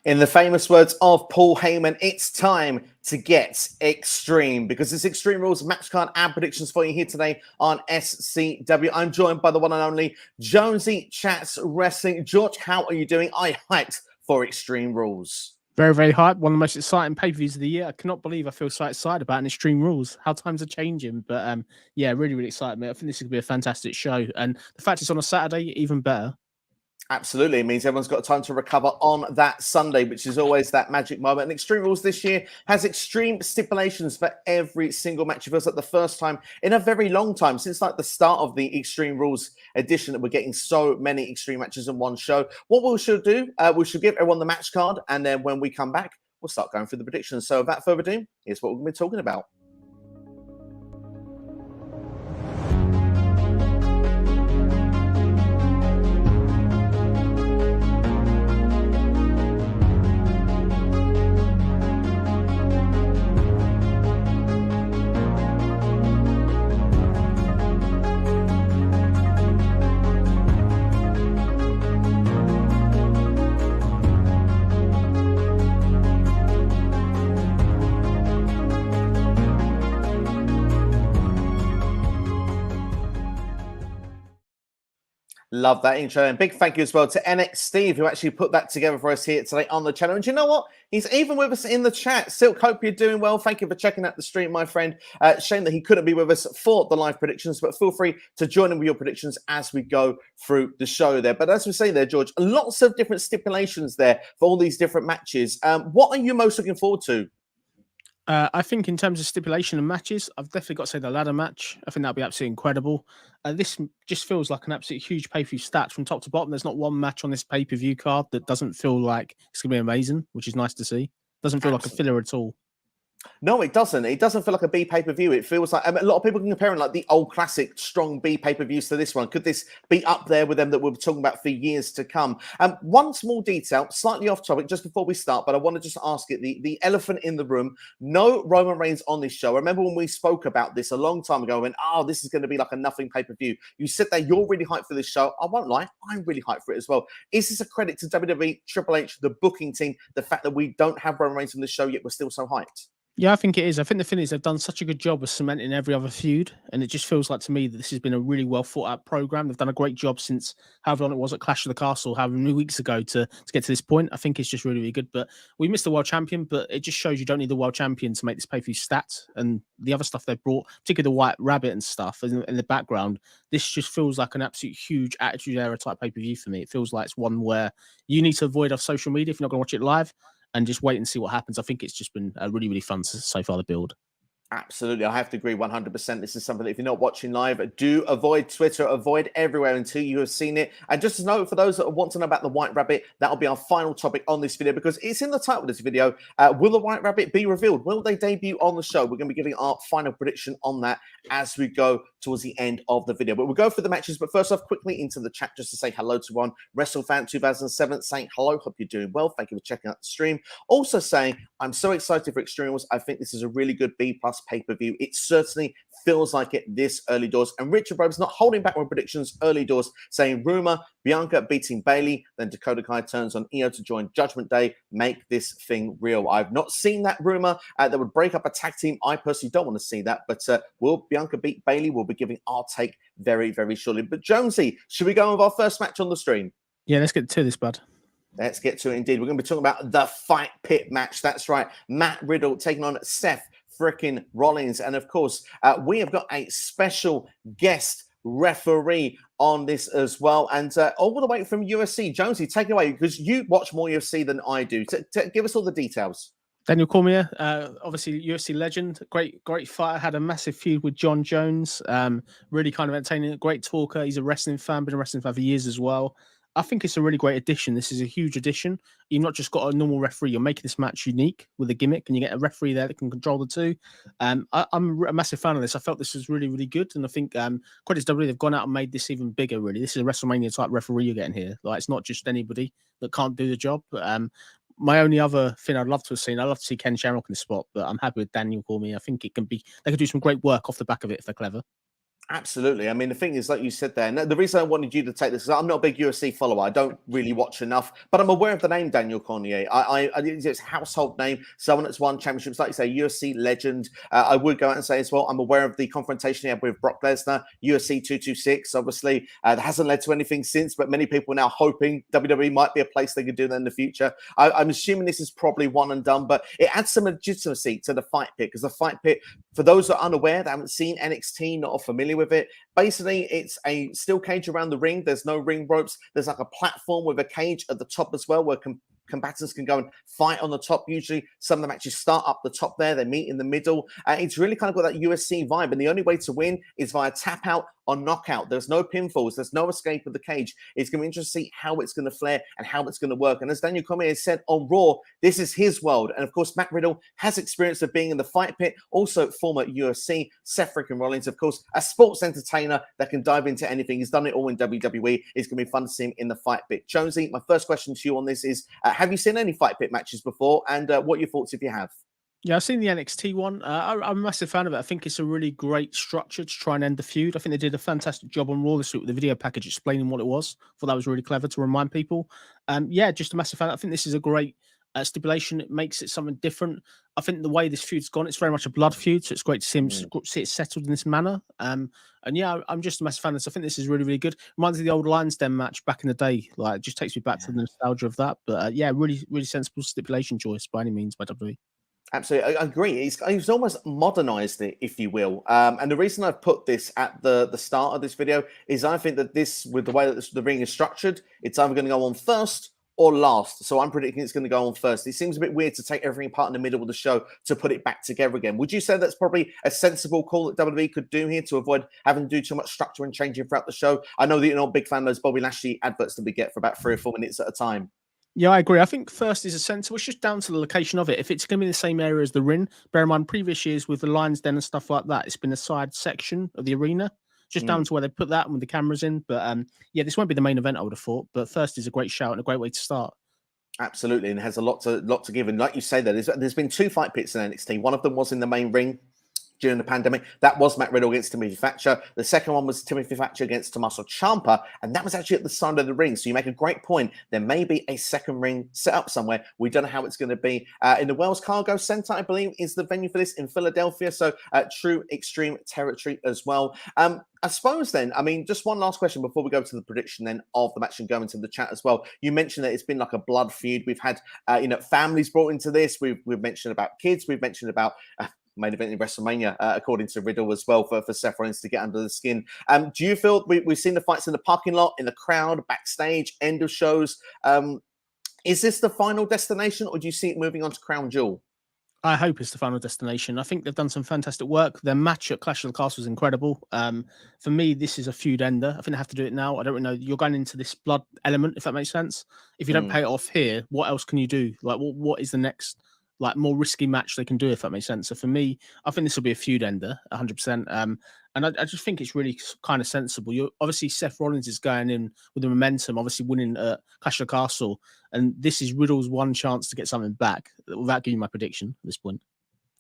In the famous words of Paul Heyman, it's time to get extreme because it's Extreme Rules match card and predictions for you here today on SCW. I'm joined by the one and only Jonesy Chats Wrestling. George, how are you doing? I hyped for Extreme Rules. Very, very hyped. One of the most exciting pay-per-views of the year. I cannot believe I feel so excited about an Extreme Rules. How times are changing. But yeah, really, really excited, mate. I think this is going to be a fantastic show. And the fact it's on a Saturday, even better. Absolutely. It means everyone's got time to recover on that Sunday, which is always that magic moment. And Extreme Rules this year has extreme stipulations for every single match. It feels like the first time in a very long time, since like the start of the Extreme Rules edition, that we're getting so many extreme matches in one show. What we should do, we should give everyone the match card. And then when we come back, we'll start going through the predictions. So without further ado, here's what we're going to be talking about. Love that intro. And big thank you as well to NX Steve, who actually put that together for us here today on the channel. And you know what? He's even with us in the chat. Silk, hope you're doing well. Thank you for checking out the stream, my friend. Shame that he couldn't be with us for the live predictions, but feel free to join in with your predictions as we go through the show there. But as we say there, George, lots of different stipulations there for all these different matches. What are you most looking forward to? I think in terms of stipulation and matches, I've definitely got to say the ladder match. I think that'll be absolutely incredible. This just feels like an absolute huge pay-per-view stat from top to bottom. There's not one match on this pay-per-view card that doesn't feel like it's going to be amazing, which is nice to see. Doesn't feel like a filler at all. No, it doesn't. It doesn't feel like a B pay-per-view. It feels like a lot of people can compare like the old classic strong B pay-per-views to this one. Could this be up there with them that we're talking about for years to come? One small detail, slightly off topic, just before we start, but I want to just ask it, the elephant in the room. No Roman Reigns on this show. I remember when we spoke about this a long time ago, and this is going to be like a nothing pay-per-view. You said that you're really hyped for this show. I won't lie, I'm really hyped for it as well. Is this a credit to WWE, Triple H, the booking team, the fact that we don't have Roman Reigns on the show yet we're still so hyped? Yeah, I think it is. I think the thing is they've done such a good job of cementing every other feud, and it just feels like to me that this has been a really well thought out program. They've done a great job since however long it was at Clash of the Castle, however many weeks ago to get to this point. I think it's just really, really good. But we missed the world champion, but it just shows you don't need the world champion to make this pay-per-view stats. And the other stuff they've brought, particularly the White Rabbit and stuff in the background, this just feels like an absolute huge Attitude Era type pay-per-view for me. It feels like it's one where you need to avoid off social media if you're not going to watch it live, and just wait and see what happens. I think it's just been really, really fun so far, the build. Absolutely. I have to agree 100%. This is something that if you're not watching live, do avoid Twitter, avoid everywhere until you have seen it. And just to note, for those that want to know about the White Rabbit, that'll be our final topic on this video because it's in the title of this video. Will the White Rabbit be revealed? Will they debut on the show? We're going to be giving our final prediction on that as we go towards the end of the video. But we'll go for the matches. But first off, quickly into the chat just to say hello to one. WrestleFan 2007 saying hello. Hope you're doing well. Thank you for checking out the stream. Also saying, I'm so excited for Extreme Rules. I think this is a really good B+ pay-per-view. It certainly feels like it this early doors. And Richard Robe's not holding back on predictions early doors, saying rumor, Bianca beating Bayley, then Dakota Kai turns on Io to join Judgment Day, make this thing real. I've not seen that rumor that would break up a tag team. I personally don't want to see that, but will Bianca beat Bayley? We'll be giving our take very, very shortly. But Jonesy, should we go with our first match on the stream? Yeah, let's get to this, bud. Let's get to it indeed. We're going to be talking about the Fight Pit match. That's right. Matt Riddle taking on Seth Freakin Rollins. And of course, we have got a special guest referee on this as well. And all the way from UFC. Jonesy, take it away because you watch more UFC than I do. Give us all the details. Daniel Cormier, obviously UFC legend, great fighter, had a massive feud with John Jones. Really kind of entertaining, great talker. He's a wrestling fan, been a wrestling fan for years as well. I think it's a really great addition. This is a huge addition. You've not just got a normal referee. You're making this match unique with a gimmick, and you get a referee there that can control the two. I'm a massive fan of this. I felt this was really, really good, and I think credits WWE, they've gone out and made this even bigger. Really, this is a WrestleMania type referee you're getting here. Like, it's not just anybody that can't do the job. But my only other thing I'd love to have seen, I'd love to see Ken Shamrock in the spot, but I'm happy with Daniel Cormier. I think they could do some great work off the back of it if they're clever. Absolutely. I mean, the thing is, like you said there, and the reason I wanted you to take this is I'm not a big UFC follower. I don't really watch enough, but I'm aware of the name Daniel Cormier. It's a household name, someone that's won championships, like you say, UFC legend. I would go out and say as well, I'm aware of the confrontation he had with Brock Lesnar, UFC 226. Obviously, that hasn't led to anything since, but many people are now hoping WWE might be a place they could do that in the future. I'm assuming this is probably one and done, but it adds some legitimacy to the fight pit because the fight pit, for those that are unaware, that haven't seen NXT, not are familiar with it, basically it's a steel cage around the ring. There's no ring ropes. There's like a platform with a cage at the top as well where combatants can go and fight on the top. Usually some of them actually start up the top there. They meet in the middle. It's really kind of got that USC vibe. And the only way to win is via tap out or knockout. There's no pinfalls. There's no escape of the cage. It's going to be interesting to see how it's going to flare and how it's going to work. And as Daniel Cormier said on Raw, this is his world. And of course, Matt Riddle has experience of being in the fight pit. Also, former UFC, Seth Freakin Rollins, of course, a sports entertainer that can dive into anything. He's done it all in WWE. It's going to be fun to see him in the fight pit. Jonesy, my first question to you on this is, have you seen any fight pit matches before? And what are your thoughts if you have? Yeah, I've seen the NXT one. I'm a massive fan of it. I think it's a really great structure to try and end the feud. I think they did a fantastic job on Raw this week with the video package explaining what it was. I thought that was really clever to remind people. Yeah, just a massive fan. I think this is a great stipulation. It makes it something different. I think the way this feud's gone, it's very much a blood feud, so it's great to see him see it settled in this manner. And yeah, I'm just a massive fan of this. I think this is really, really good. Reminds me of the old Lions Den match back in the day. Like, it just takes me back to the nostalgia of that. But yeah, really, really sensible stipulation choice by any means by WWE. Absolutely, I agree. He's almost modernized it, if you will. And the reason I've put this at the start of this video is I think that this, with the way that the ring is structured, it's either going to go on first or last. So I'm predicting it's going to go on first. It seems a bit weird to take everything apart in the middle of the show to put it back together again. Would you say that's probably a sensible call that WWE could do here to avoid having to do too much structure and changing throughout the show? I know that you're not a big fan of those Bobby Lashley adverts that we get for about 3 or 4 minutes at a time. Yeah, I agree. I think first is a sensible. It's just down to the location of it. If it's going to be in the same area as the ring, bear in mind previous years with the Lions Den and stuff like that, it's been a side section of the arena. Just down to where they put that and with the cameras in. But yeah, this won't be the main event, I would have thought. But first is a great shout and a great way to start. Absolutely, and it has a lot to give. And like you say, there's been 2 fight pits in NXT. One of them was in the main ring during the pandemic. That was Matt Riddle against Timothy Thatcher. The second one was Timothy Thatcher against Tommaso Ciampa, and that was actually at the side of the ring. So you make a great point. There may be a second ring set up somewhere. We don't know how it's going to be. In the Wells Cargo Center, I believe, is the venue for this in Philadelphia. So true extreme territory as well. I suppose then, I mean, just one last question before we go to the prediction then of the match and go into the chat as well. You mentioned that it's been like a blood feud. We've had, families brought into this. We've mentioned about kids. We've mentioned about main event in WrestleMania, according to Riddle as well, for Seth Rollins to get under the skin. Do you feel we've seen the fights in the parking lot, in the crowd, backstage, end of shows? Is this the final destination, or do you see it moving on to Crown Jewel? I hope it's the final destination. I think they've done some fantastic work. Their match at Clash of the Castle was incredible. For me, this is a feud ender. I think they have to do it now. I don't really know. You're going into this blood element, if that makes sense. If you don't pay it off here, what else can you do? Like, what is the next, like, more risky match they can do, if that makes sense? So for me, I think this will be a feud ender, 100%. And I just think it's really kind of sensible. You obviously, Seth Rollins is going in with the momentum, obviously winning Clash of the Castle, and this is Riddle's one chance to get something back. Without giving my prediction at this point.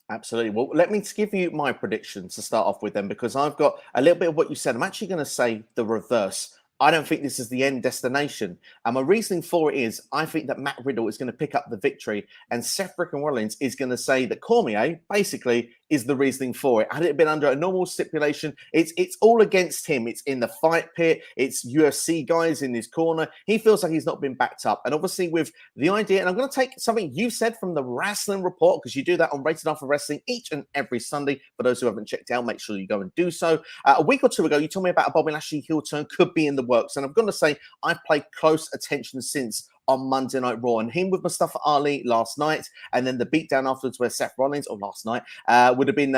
Absolutely. Well, let me give you my predictions to start off with them, because I've got a little bit of what you said. I'm actually going to say the reverse. I don't think this is the end destination. And my reasoning for it is I think that Matt Riddle is going to pick up the victory, and Seth Freakin Rollins is going to say that Cormier basically is the reasoning for it. Had it been under a normal stipulation, it's all against him. It's in the fight pit. It's UFC guys in his corner. He feels like he's not been backed up. And obviously with the idea, and I'm going to take something you said from the Wrestling Report, because you do that on Rated R for Wrestling each and every Sunday. For those who haven't checked out, make sure you go and do so. A week or two ago, you told me about a Bobby Lashley heel turn could be in the works. And I'm going to say I've played close attention since on Monday Night Raw, and him with Mustafa Ali last night, and then the beatdown afterwards where Seth Rollins, or last night, would have been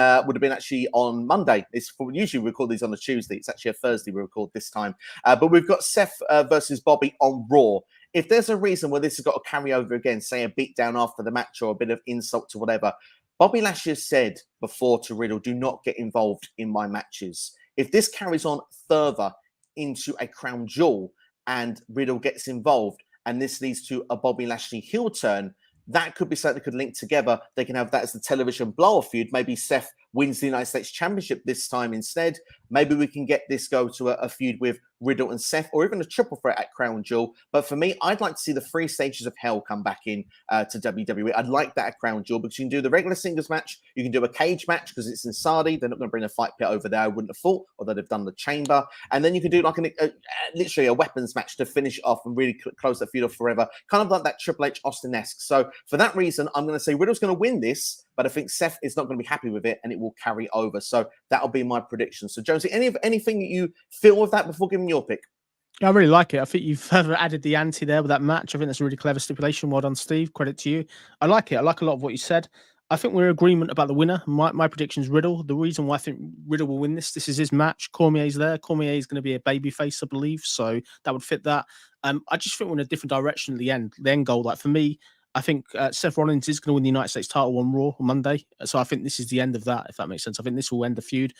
actually on Monday. Usually we record these on a Tuesday. It's actually a Thursday we record this time. But we've got Seth versus Bobby on Raw. If there's a reason where this has got to carry over again, say a beatdown after the match or a bit of insult to whatever, Bobby Lashley has said before to Riddle, do not get involved in my matches. If this carries on further into a Crown Jewel and Riddle gets involved, and this leads to a Bobby Lashley heel turn, that could be something that could link together. They can have that as the television blow-off feud. Maybe Seth wins the United States Championship this time instead. Maybe we can get this go to a feud with Riddle and Seth, or even a triple threat at Crown Jewel. But for me, I'd like to see the 3 stages of hell come back in to WWE. I'd like that at Crown Jewel, because you can do the regular singles match, you can do a cage match because it's in Saudi. They're not going to bring a fight pit over there, I wouldn't have thought, although they've done the chamber. And then you can do like literally a weapons match to finish off and really close that feud off forever, kind of like that Triple H Austin-esque. So for that reason, I'm going to say Riddle's going to win this, but I think Seth is not going to be happy with it, and it will carry over. So that'll be my prediction. So Jonesy, anything that you feel with that before giving your pick? I really like it. I think you've further added the ante there with that match. I think that's a really clever stipulation. Well done, Steve. Credit to you. I like it. I like a lot of what you said. I think we're in agreement about the winner. My prediction is Riddle. The reason why I think Riddle will win this is his match. Cormier's there. Cormier is going to be a babyface, I believe. So that would fit that. I just think we're in a different direction at the end. The end goal, like for me, I think Seth Rollins is going to win the United States title on Raw on Monday. So I think this is the end of that, if that makes sense. I think this will end the feud.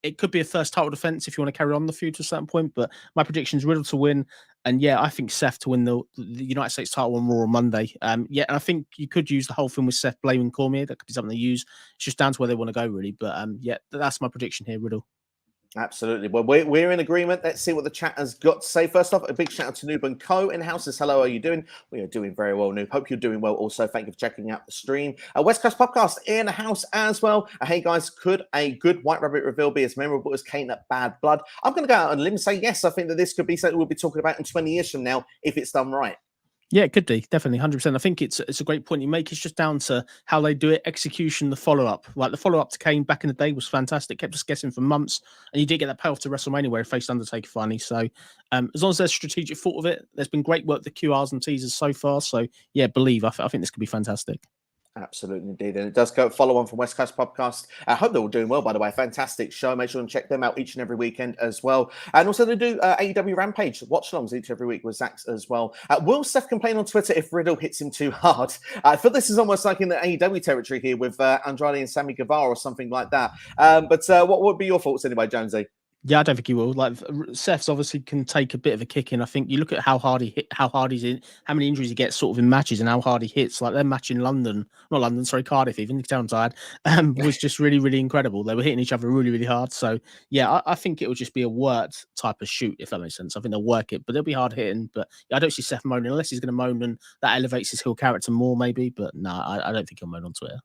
It could be a first title defense if you want to carry on the feud to a certain point, but my prediction is Riddle to win. And yeah, I think Seth to win the United States title on Raw on Monday. Yeah, and I think you could use the whole thing with Seth blaming Cormier. That could be something they use. It's just down to where they want to go, really. But yeah, that's my prediction here, Riddle. Absolutely. Well, we're in agreement. Let's see what the chat has got to say. First off, a big shout out to Noob and Co. in house. Hello, how are you doing? We are doing very well, Noob. Hope you're doing well also. Thank you for checking out the stream. West Coast Podcast in the house as well. Hey, guys, could a good White Rabbit reveal be as memorable as Kane at Bad Blood? I'm going to go out on a limb and say yes. I think that this could be something we'll be talking about in 20 years from now if it's done right. Yeah, it could be. Definitely, 100%. I think it's a great point you make. It's just down to how they do it, execution, the follow-up. Like the follow-up to Kane back in the day was fantastic. Kept us guessing for months. And you did get that payoff to WrestleMania where he faced Undertaker finally. So as long as there's strategic thought of it, there's been great work, the QRs and teasers so far. So yeah, believe. I think this could be fantastic. Absolutely, indeed. And it does go follow on from West Coast Podcast. I hope they're all doing well, by the way. Fantastic show. Make sure and check them out each and every weekend as well. And also they do AEW Rampage watch-alongs each every week with Zach as well. Will Seth complain on Twitter if Riddle hits him too hard? I feel this is almost like in the AEW territory here with Andrade and Sammy Guevara or something like that. But what would be your thoughts anyway, Jonesy? Yeah, I don't think he will. Like Seth's obviously can take a bit of a kick in. I think you look at how hard he hit, how hard he's in, how many injuries he gets sort of in matches, and how hard he hits. Like their match in Cardiff, even you can tell I'm tired. Was just really, really incredible. They were hitting each other really, really hard. So yeah, I think it will just be a worked type of shoot, if that makes sense. I think they'll work it, but they'll be hard hitting. But I don't see Seth moaning unless he's going to moan, and that elevates his heel character more, maybe. But no, I don't think he'll moan on Twitter.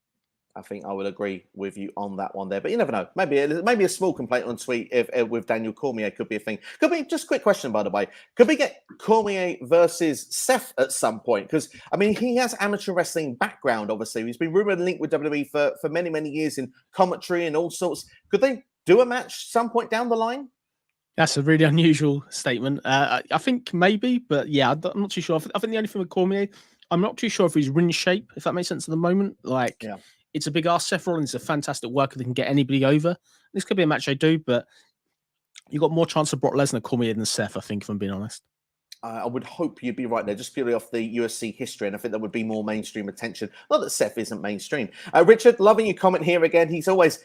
I think I would agree with you on that one there, but you never know. Maybe a small complaint on tweet if with Daniel Cormier could be a thing. Could be just a quick question, by the way. Could we get Cormier versus Seth at some point? Because I mean, he has amateur wrestling background. Obviously, he's been rumored and linked with WWE for many, many years in commentary and all sorts. Could they do a match some point down the line? That's a really unusual statement. I think maybe, but yeah, I'm not too sure. I think the only thing with Cormier, I'm not too sure if he's ring shape, if that makes sense at the moment. Like. Yeah. It's a big ask. Seth Rollins is a fantastic worker that can get anybody over. This could be a match they do, but you got more chance of Brock Lesnar Cormier than Seth, I think, if I'm being honest. I would hope you'd be right there, just purely off the UFC history, and I think that would be more mainstream attention. Not that Seth isn't mainstream. Richard, loving your comment here again. He's always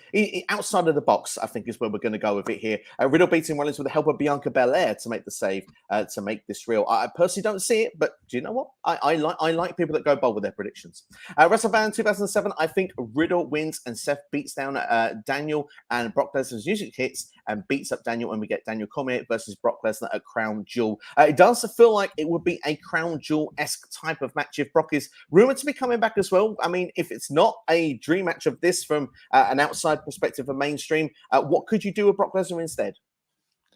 outside of the box, I think, is where we're going to go with it here. Riddle beating Rollins with the help of Bianca Belair to make the save, to make this real. I personally don't see it, but do you know what? I like people that go bold with their predictions. WrestleMania 2007, I think Riddle wins and Seth beats down Daniel, and Brock Lesnar's music hits and beats up Daniel, and we get Daniel Cormier versus Brock Lesnar at Crown Jewel. It does feel like it would be a Crown Jewel-esque type of match if Brock is rumored to be coming back as well. I mean, if it's not a dream match of this from an outside perspective of mainstream, what could you do with Brock Lesnar instead?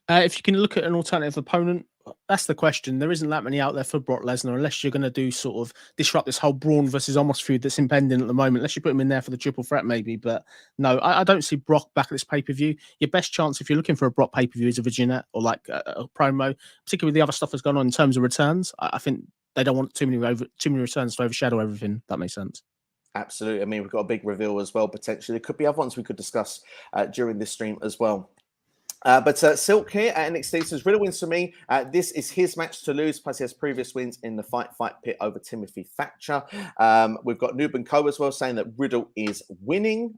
If you can look at an alternative opponent, that's the question. There isn't that many out there for Brock Lesnar, unless you're going to do sort of disrupt this whole Braun versus Omos feud that's impending at the moment. Unless you put him in there for the triple threat, maybe. But no, I don't see Brock back at this pay-per-view. Your best chance, if you're looking for a Brock pay-per-view, is a Virginia or like a promo, particularly with the other stuff that's gone on in terms of returns. I think they don't want too many returns to overshadow everything. That makes sense. Absolutely. I mean, we've got a big reveal as well, potentially. There could be other ones we could discuss during this stream as well. But Silk here at NXT says Riddle wins for me. This is his match to lose. Plus, he has previous wins in the fight pit over Timothy Thatcher. We've got Noob and Co as well saying that Riddle is winning.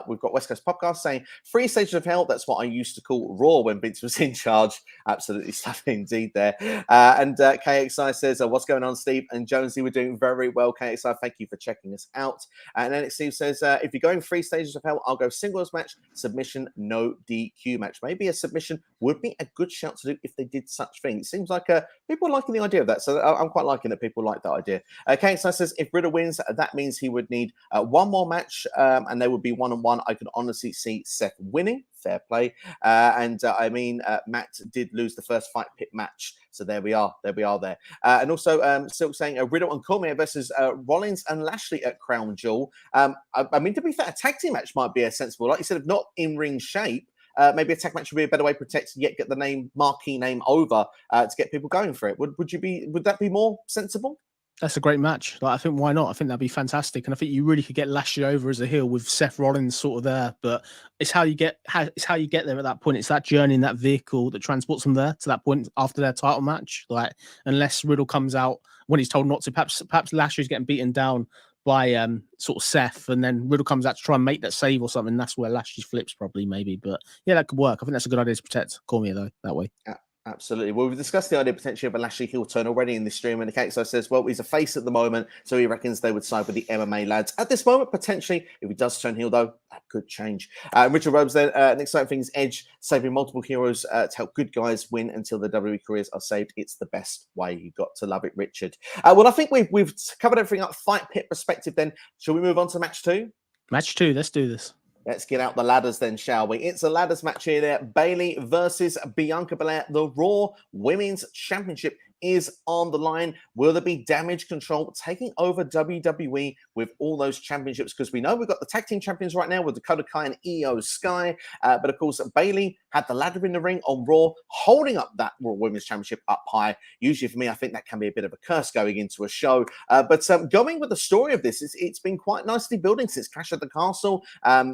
We've got West Coast Podcast saying 3 stages of hell. That's what I used to call Raw when Vince was in charge. Absolutely stunning indeed there. And KXI says, what's going on, Steve? And Jonesy, we're doing very well. KXI, thank you for checking us out. And then Steve says, if you're going 3 stages of hell, I'll go singles match, submission, no DQ match. Maybe a submission would be a good shout to do if they did such thing. It seems like people are liking the idea of that. So I'm quite liking that people like that idea. KXI says, if Riddle wins, that means he would need one more match and they would be 1-on-1. I could honestly see Seth winning. Fair play. Matt did lose the first fight pit match. So there we are. There. And also Silk saying Riddle and Cormier versus Rollins and Lashley at Crown Jewel. To be fair, a tag team match might be a sensible. Like you said, if not in ring shape, maybe a tag match would be a better way to protect, yet get the marquee name over to get people going for it. Would that be more sensible? That's a great match. Like, I think why not? I think that'd be fantastic, and I think you really could get Lashley over as a heel with Seth Rollins sort of there. But it's how you get there at that point. It's that journey in that vehicle that transports them there to that point after their title match. Like, unless Riddle comes out when he's told not to, perhaps Lashley's getting beaten down by sort of Seth, and then Riddle comes out to try and make that save or something. That's where Lashley flips probably, maybe. But yeah, that could work. I think that's a good idea to protect Cormier though that way. Yeah. Absolutely. Well, we've discussed the idea potentially of a Lashley heel turn already in this stream, and the KXO says, well, he's a face at the moment, so he reckons they would side with the MMA lads. At this moment, potentially, if he does turn heel, though, that could change. Richard Robes then, an exciting thing is Edge saving multiple heroes to help good guys win until their WWE careers are saved. It's the best way. You got to love it, Richard. Well, I think we've covered everything up fight pit perspective then. Shall we move on to match 2? Match 2, let's do this. Let's get out the ladders then, shall we? It's a ladders match here there. Bayley versus Bianca Belair. The Raw Women's Championship is on the line. Will there be Damage Control taking over WWE with all those championships? Because we know we've got the tag team champions right now with Dakota Kai and Io Sky. But of course, Bayley had the ladder in the ring on Raw, holding up that Raw Women's Championship up high. Usually for me, I think that can be a bit of a curse going into a show. But going with the story of this, it's been quite nicely building since Clash at the Castle.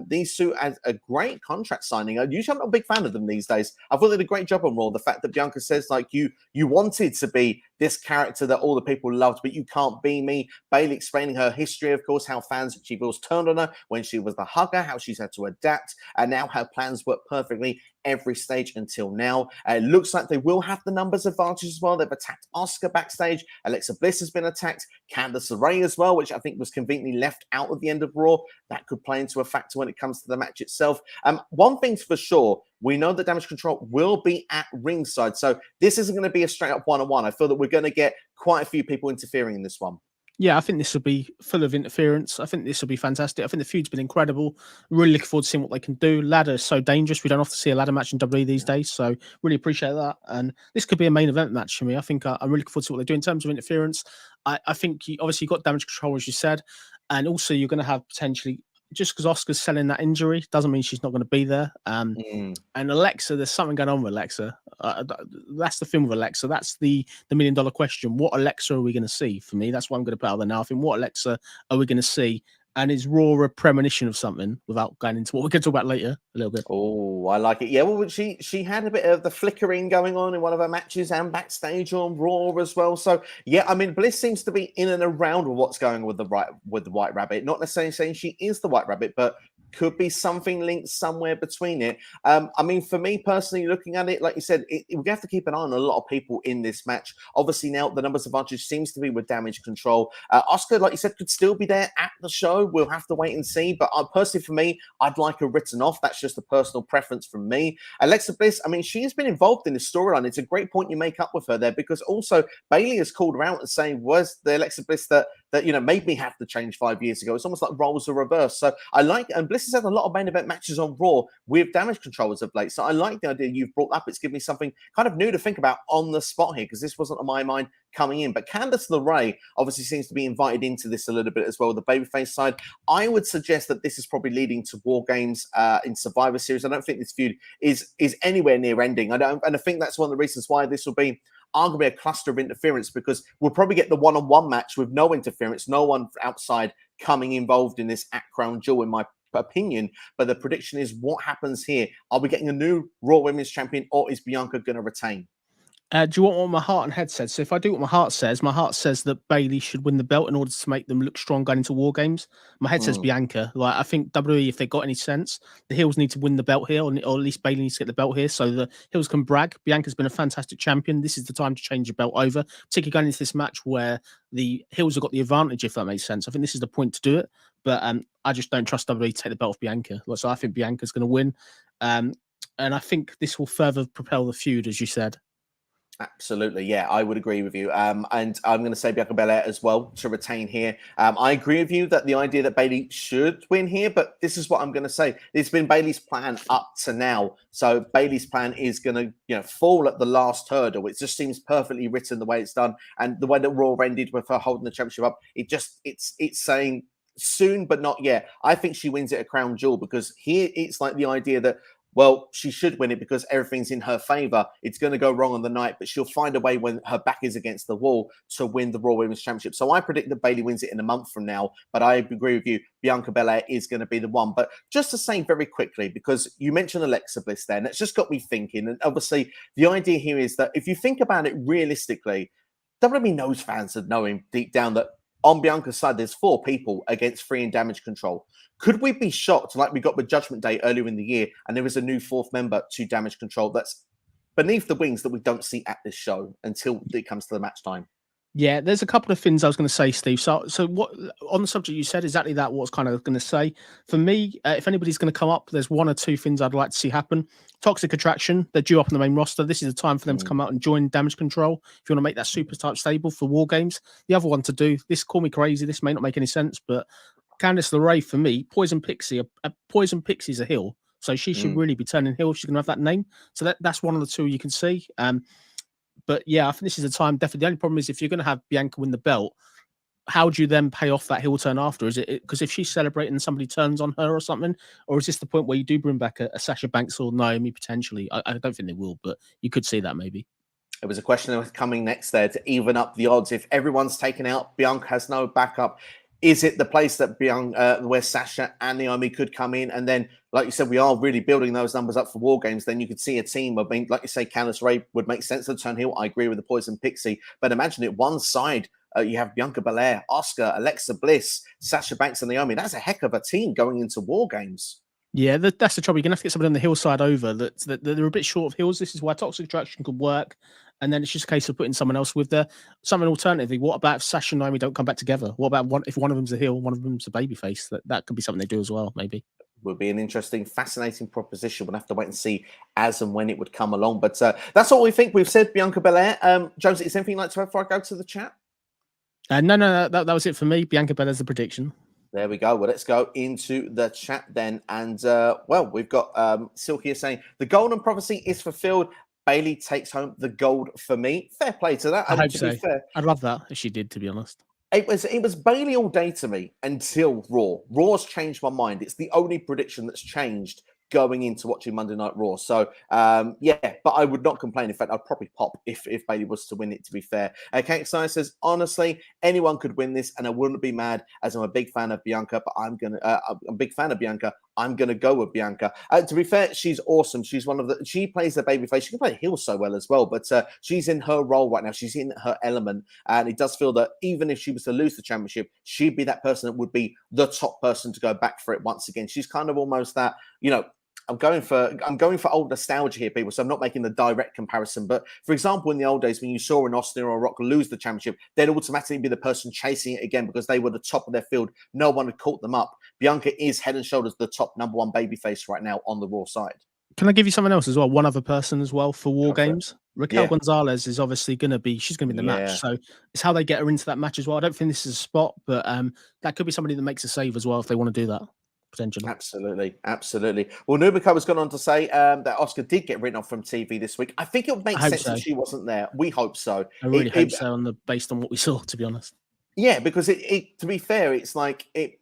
These two had a great contract signing. Usually I'm not a big fan of them these days. I thought they did a great job on Raw. The fact that Bianca says, like, you wanted to be this character that all the people loved, but you can't be me. Bayley explaining her history, of course, how fans she feels turned on her when she was the hugger, how she's had to adapt, and now her plans work perfectly every stage until now. It looks like they will have the numbers advantage as well. They've attacked Asuka backstage. Alexa Bliss has been attacked. Candice LeRae as well, which I think was conveniently left out at the end of Raw. That could play into a factor when it comes to the match itself. One thing's for sure, we know that Damage Control will be at ringside. So this isn't going to be a straight up one-on-one. I feel that we're going to get quite a few people interfering in this one. Yeah, I think this will be full of interference. I think this will be fantastic. I think the feud's been incredible. Really looking forward to seeing what they can do. Ladder is so dangerous. We don't often see a ladder match in WWE these days, so really appreciate that. And this could be a main event match for me. I think I'm really looking forward to what they do in terms of interference. I think obviously you've got Damage Control, as you said, and also you're going to have potentially, just because Asuka's selling that injury doesn't mean she's not going to be there. And Alexa, there's something going on with Alexa. That's the film with Alexa. That's the $1 million question. What Alexa are we going to see? For me, that's what I'm going to put out there now. I think, what Alexa are we going to see? And is Raw a premonition of something, without going into what we're going to talk about later a little bit? Oh, I like it. Yeah, well, she had a bit of the flickering going on in one of her matches and backstage on Raw as well. So yeah, I mean, Bliss seems to be in and around with what's going on with the White Rabbit. Not necessarily saying she is the White Rabbit, but could be something linked somewhere between it. I mean, for me personally, looking at it, like you said, we have to keep an eye on a lot of people in this match. Obviously, now the numbers advantage seems to be with Damage Control. Asuka, like you said, could still be there at the show. We'll have to wait and see. But personally, for me, I'd like her written off. That's just a personal preference from me. Alexa Bliss, I mean, she has been involved in the storyline. It's a great point you make up with her there, because also Bayley has called her out and saying, was the Alexa Bliss that made me have to change 5 years ago? It's almost like roles are reversed. So I like, and Bliss has had a lot of main event matches on Raw with Damage Control as of late. So I like the idea you've brought up. It's given me something kind of new to think about on the spot here, because this wasn't on my mind coming in. But Candice LeRae obviously seems to be invited into this a little bit as well, the babyface side. I would suggest that this is probably leading to War Games in Survivor Series. I don't think this feud is anywhere near ending. And I think that's one of the reasons why this will be arguably a cluster of interference, because we'll probably get the one-on-one match with no interference, no one outside coming involved in this at Crown Jewel, in my opinion, but the prediction is what happens here. Are we getting a new Raw Women's Champion, or is Bianca going to retain? Do you want what my heart and head says? So if I do what my heart says that Bayley should win the belt in order to make them look strong going into War Games. My head says Bianca. Like, I think WWE, if they got any sense, the heels need to win the belt here, or at least Bayley needs to get the belt here, so the heels can brag. Bianca's been a fantastic champion. This is the time to change the belt over, particularly going into this match where the heels have got the advantage, if that makes sense. I think this is the point to do it, but I just don't trust WWE to take the belt off Bianca. So I think Bianca's going to win, and I think this will further propel the feud, as you said. Absolutely, yeah, I would agree with you. And I'm going to say Bianca Belair as well to retain here. I agree with you that the idea that Bayley should win here, but this is what I'm going to say. It's been Bayley's plan up to now. So Bayley's plan is going to, fall at the last hurdle. It just seems perfectly written the way it's done, and the way that Raw ended with her holding the championship up. It's saying soon, but not yet. I think she wins it a crown jewel, because here it's like the idea that, well, she should win it because everything's in her favor. It's going to go wrong on the night, but she'll find a way when her back is against the wall to win the Raw Women's Championship. So I predict that Bayley wins it in a month from now, but I agree with you. Bianca Belair is going to be the one. But just to say very quickly, because you mentioned Alexa Bliss there, and it's just got me thinking. And obviously, the idea here is that if you think about it realistically, WWE knows fans that know him deep down that on Bianca's side, there's 4 people against 3 in Damage Control. Could we be shocked, like we got with Judgment Day earlier in the year, and there is a new 4th member to Damage Control that's beneath the wings that we don't see at this show until it comes to the match time? Yeah, there's a couple of things I was going to say, Steve. So what on the subject you said exactly that. What I was kind of going to say for me, if anybody's going to come up, there's 1 or 2 things I'd like to see happen. Toxic Attraction, they're due up on the main roster. This is the time for them to come out and join Damage Control if you want to make that super type stable for War Games. The other one to do, this call me crazy, this may not make any sense, but Candice LeRae for me, Poison Pixie's a heel, so she should really be turning heel if she's going to have that name. So that's one of the 2 you can see. But yeah, I think this is the time. Definitely, the only problem is if you're going to have Bianca win the belt, how do you then pay off that heel turn after? Is it because if she's celebrating and somebody turns on her or something, or is this the point where you do bring back a Sasha Banks or Naomi potentially? I don't think they will, but you could see that maybe. It was a question that was coming next there to even up the odds. If everyone's taken out, Bianca has no backup. Is it the place that where Sasha and Naomi could come in? And then, like you said, we are really building those numbers up for War Games. Then you could see a team. I mean, like you say, Candice LeRae would make sense to turn heel. I agree with the Poison Pixie. But imagine it, one side, you have Bianca Belair, Asuka, Alexa Bliss, Sasha Banks, and Naomi. That's a heck of a team going into War Games. Yeah, that's the trouble. You're going to have to get somebody on the heel side over. That they're a bit short of heels. This is why Toxic Attraction could work. And then it's just a case of putting someone else with there. Something alternatively, what about if Sasha and Naomi don't come back together? What about if one of them's a heel and one of them's a babyface? That could be something they do as well, maybe. Would be an interesting, fascinating proposition. We'll have to wait and see as and when it would come along. But that's all we think. We've said Bianca Belair. Jonesy, is anything you'd like to add before I go to the chat? No, that was it for me. Bianca Belair's the prediction. There we go. Well, let's go into the chat then. And, we've got Silk here saying, the golden prophecy is fulfilled. Bayley takes home the gold for me. Fair play to that. I hope so. I'd love that if she did, to be honest. It was Bayley all day to me until Raw. Raw's changed my mind. It's the only prediction that's changed going into watching Monday Night Raw. So, but I would not complain. In fact, I'd probably pop if Bayley was to win it, to be fair. Kate Stein says, honestly, anyone could win this, and I wouldn't be mad as I'm a big fan of Bianca, but I'm a big fan of Bianca. I'm going to go with Bianca. To be fair, she's awesome. She's she plays the babyface. She can play heel so well as well, but she's in her role right now. She's in her element. And it does feel that even if she was to lose the championship, she'd be that person that would be the top person to go back for it once again. She's kind of almost that, I'm going for old nostalgia here, people. So I'm not making the direct comparison. But for example, in the old days, when you saw an Austin or a Rock lose the championship, they'd automatically be the person chasing it again because they were the top of their field. No one had caught them up. Bianca is head and shoulders the top number 1 babyface right now on the Raw side. Can I give you something else as well? One other person as well for War Games. Raquel Gonzalez is obviously going to be, she's going to be in the match. So it's how they get her into that match as well. I don't think this is a spot, but that could be somebody that makes a save as well if they want to do that. Potentially. Absolutely. Well, Nubiko has gone on to say that Asuka did get written off from TV this week. I think it would make sense if she wasn't there. We hope so. I really hope so, based on what we saw, to be honest. Yeah, because it to be fair, it's like it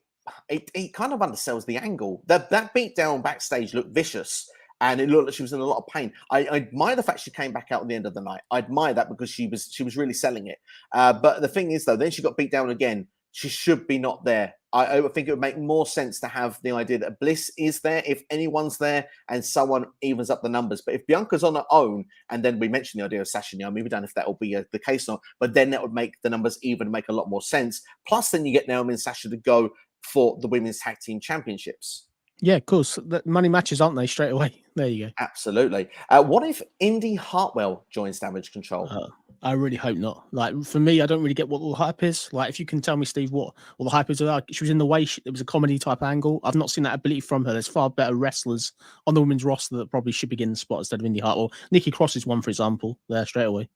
kind of undersells the angle. That beatdown backstage looked vicious, and it looked like she was in a lot of pain. I admire the fact she came back out at the end of the night. I admire that because she was really selling it. But the thing is, though, then she got beat down again. She should be not there I think it would make more sense to have the idea that Bliss is there if anyone's there and someone evens up the numbers. But if Bianca's on her own, and then we mentioned the idea of Sasha Naomi, we don't know if that will be the case or not, but then that would make the numbers even, make a lot more sense. Plus, then you get Naomi and Sasha to go for the Women's Tag Team Championships. Yeah, of course. The money matches, aren't they, straight away? There you go. Absolutely. What if Indy Hartwell joins Damage Control? I really hope not. Like, for me, I don't really get what the hype is. Like, if you can tell me, Steve, what the hype is, like, she was in the way. It was a comedy type angle. I've not seen that ability from her. There's far better wrestlers on the women's roster that probably should be getting the spot instead of Indy Hartwell. Nikki Cross is one, for example, there straight away.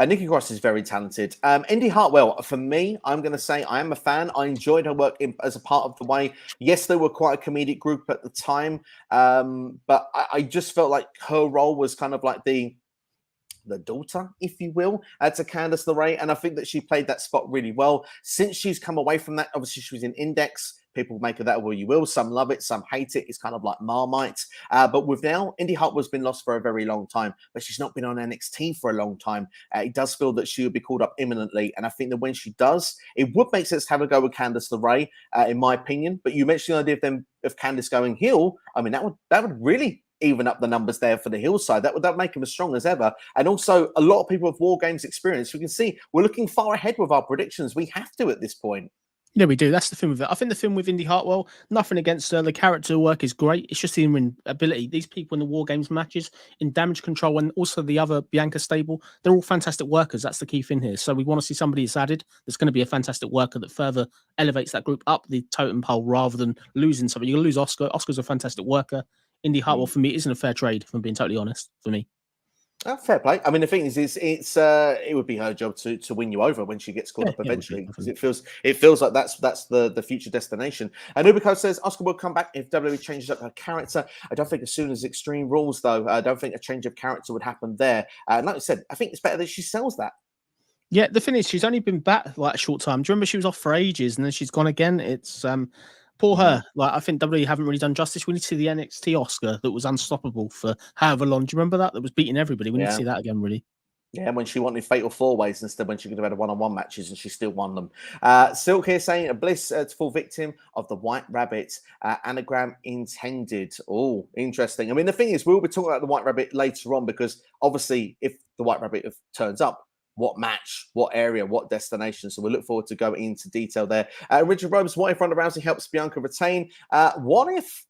Nikki Cross is very talented. Indy Hartwell, for me, I'm going to say I am a fan. I enjoyed her work as a part of the way. Yes, they were quite a comedic group at the time, but I just felt like her role was kind of like the daughter, if you will, to Candice LeRae. And I think that she played that spot really well. Since she's come away from that, obviously she was in Index. People make of that what you will. Some love it, some hate it. It's kind of like Marmite. But with now, Indy Hartwell's been lost for a very long time, but she's not been on NXT for a long time. It does feel that she will be called up imminently. And I think that when she does, it would make sense to have a go with Candice LeRae, in my opinion. But you mentioned the idea of Candice going heel. I mean, that would really even up the numbers there for the heel side. That would make him as strong as ever. And also, a lot of people with War Games experience. You can see we're looking far ahead with our predictions. We have to at this point. Yeah, we do. That's the thing with it. I think the thing with Indy Hartwell, nothing against her. The character work is great. It's just the in-ring ability. These people in the War Games matches, in Damage Control, and also the other Bianca stable, they're all fantastic workers. That's the key thing here. So we want to see somebody that's added that's going to be a fantastic worker that further elevates that group up the totem pole rather than losing somebody. You're going to lose Oscar. Oscar's a fantastic worker. Indy Hartwell, for me, isn't a fair trade, if I'm being totally honest, for me. Oh, fair play. I mean, the thing is it would be her job to win you over when she gets called up eventually, because it feels like that's the future destination. And Ubiko says Oscar will come back if WWE changes up her character. I don't think as soon as Extreme Rules, though. I don't think a change of character would happen there. Like I said, I think it's better that she sells that. Yeah, the thing is, she's only been back like a short time. Do you remember she was off for ages and then she's gone again? It's poor her. Like, I think WWE haven't really done justice. We need to see the NXT Oscar that was unstoppable for however long. Do you remember that? That was beating everybody. We need to see that again, really. Yeah, when she wanted fatal four-ways instead when she could have had one-on-one matches and she still won them. Silk here saying, Bliss to fall victim of the White Rabbit. Anagram intended. Oh, interesting. I mean, the thing is, we'll be talking about the White Rabbit later on because obviously if the White Rabbit turns up, what match, what area, what destination. So we look forward to going into detail there. Richard Robes, what if Ronda Rousey helps Bianca retain? What if?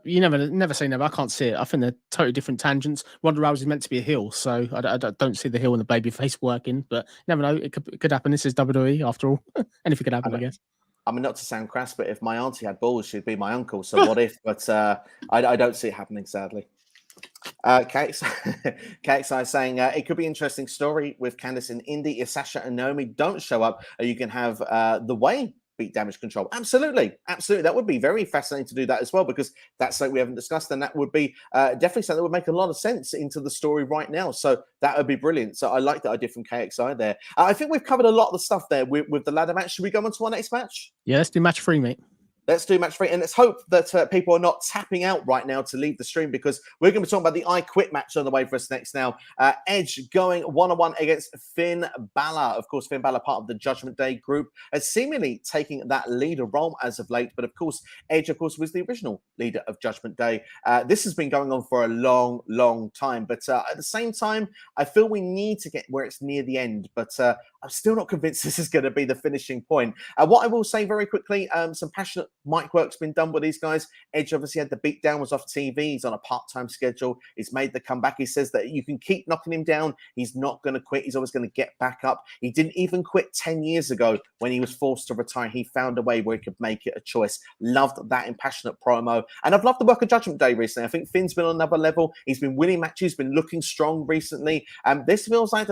You never say never. I can't see it. I think they're totally different tangents. Ronda Rousey's meant to be a heel, so I don't see the heel and the babyface working. But you never know. It could happen. This is WWE after all. Anything could happen, I guess. I mean, not to sound crass, but if my auntie had balls, she'd be my uncle. So what if? But I don't see it happening, sadly. KXI saying it could be an interesting story with Candice and Indy if Sasha and Naomi don't show up. You can have the way beat Damage Control. Absolutely. That would be very fascinating to do that as well because that's something we haven't discussed, and that would be definitely something that would make a lot of sense into the story right now. So that would be brilliant. So I like that idea from KXI there. I think we've covered a lot of the stuff there with the ladder match. Should we go on to our next match? Yeah, let's do match 3, mate. Let's do match 3, and let's hope that people are not tapping out right now to leave the stream because we're going to be talking about the I Quit match on the way for us next now. Edge going one-on-one against Finn Balor. Of course, Finn Balor, part of the Judgment Day group, seemingly taking that leader role as of late. But of course, Edge, of course, was the original leader of Judgment Day. This has been going on for a long, long time. But at the same time, I feel we need to get where it's near the end. But I'm still not convinced this is going to be the finishing point. What I will say very quickly, some passionate mic work's been done with these guys. Edge obviously had the beatdown, was off TV. He's on a part-time schedule. He's made the comeback. He says that you can keep knocking him down. He's not going to quit. He's always going to get back up. He didn't even quit 10 years ago when he was forced to retire. He found a way where he could make it a choice. Loved that impassionate promo. And I've loved the work of Judgment Day recently. I think Finn's been on another level. He's been winning matches, been looking strong recently. This feels like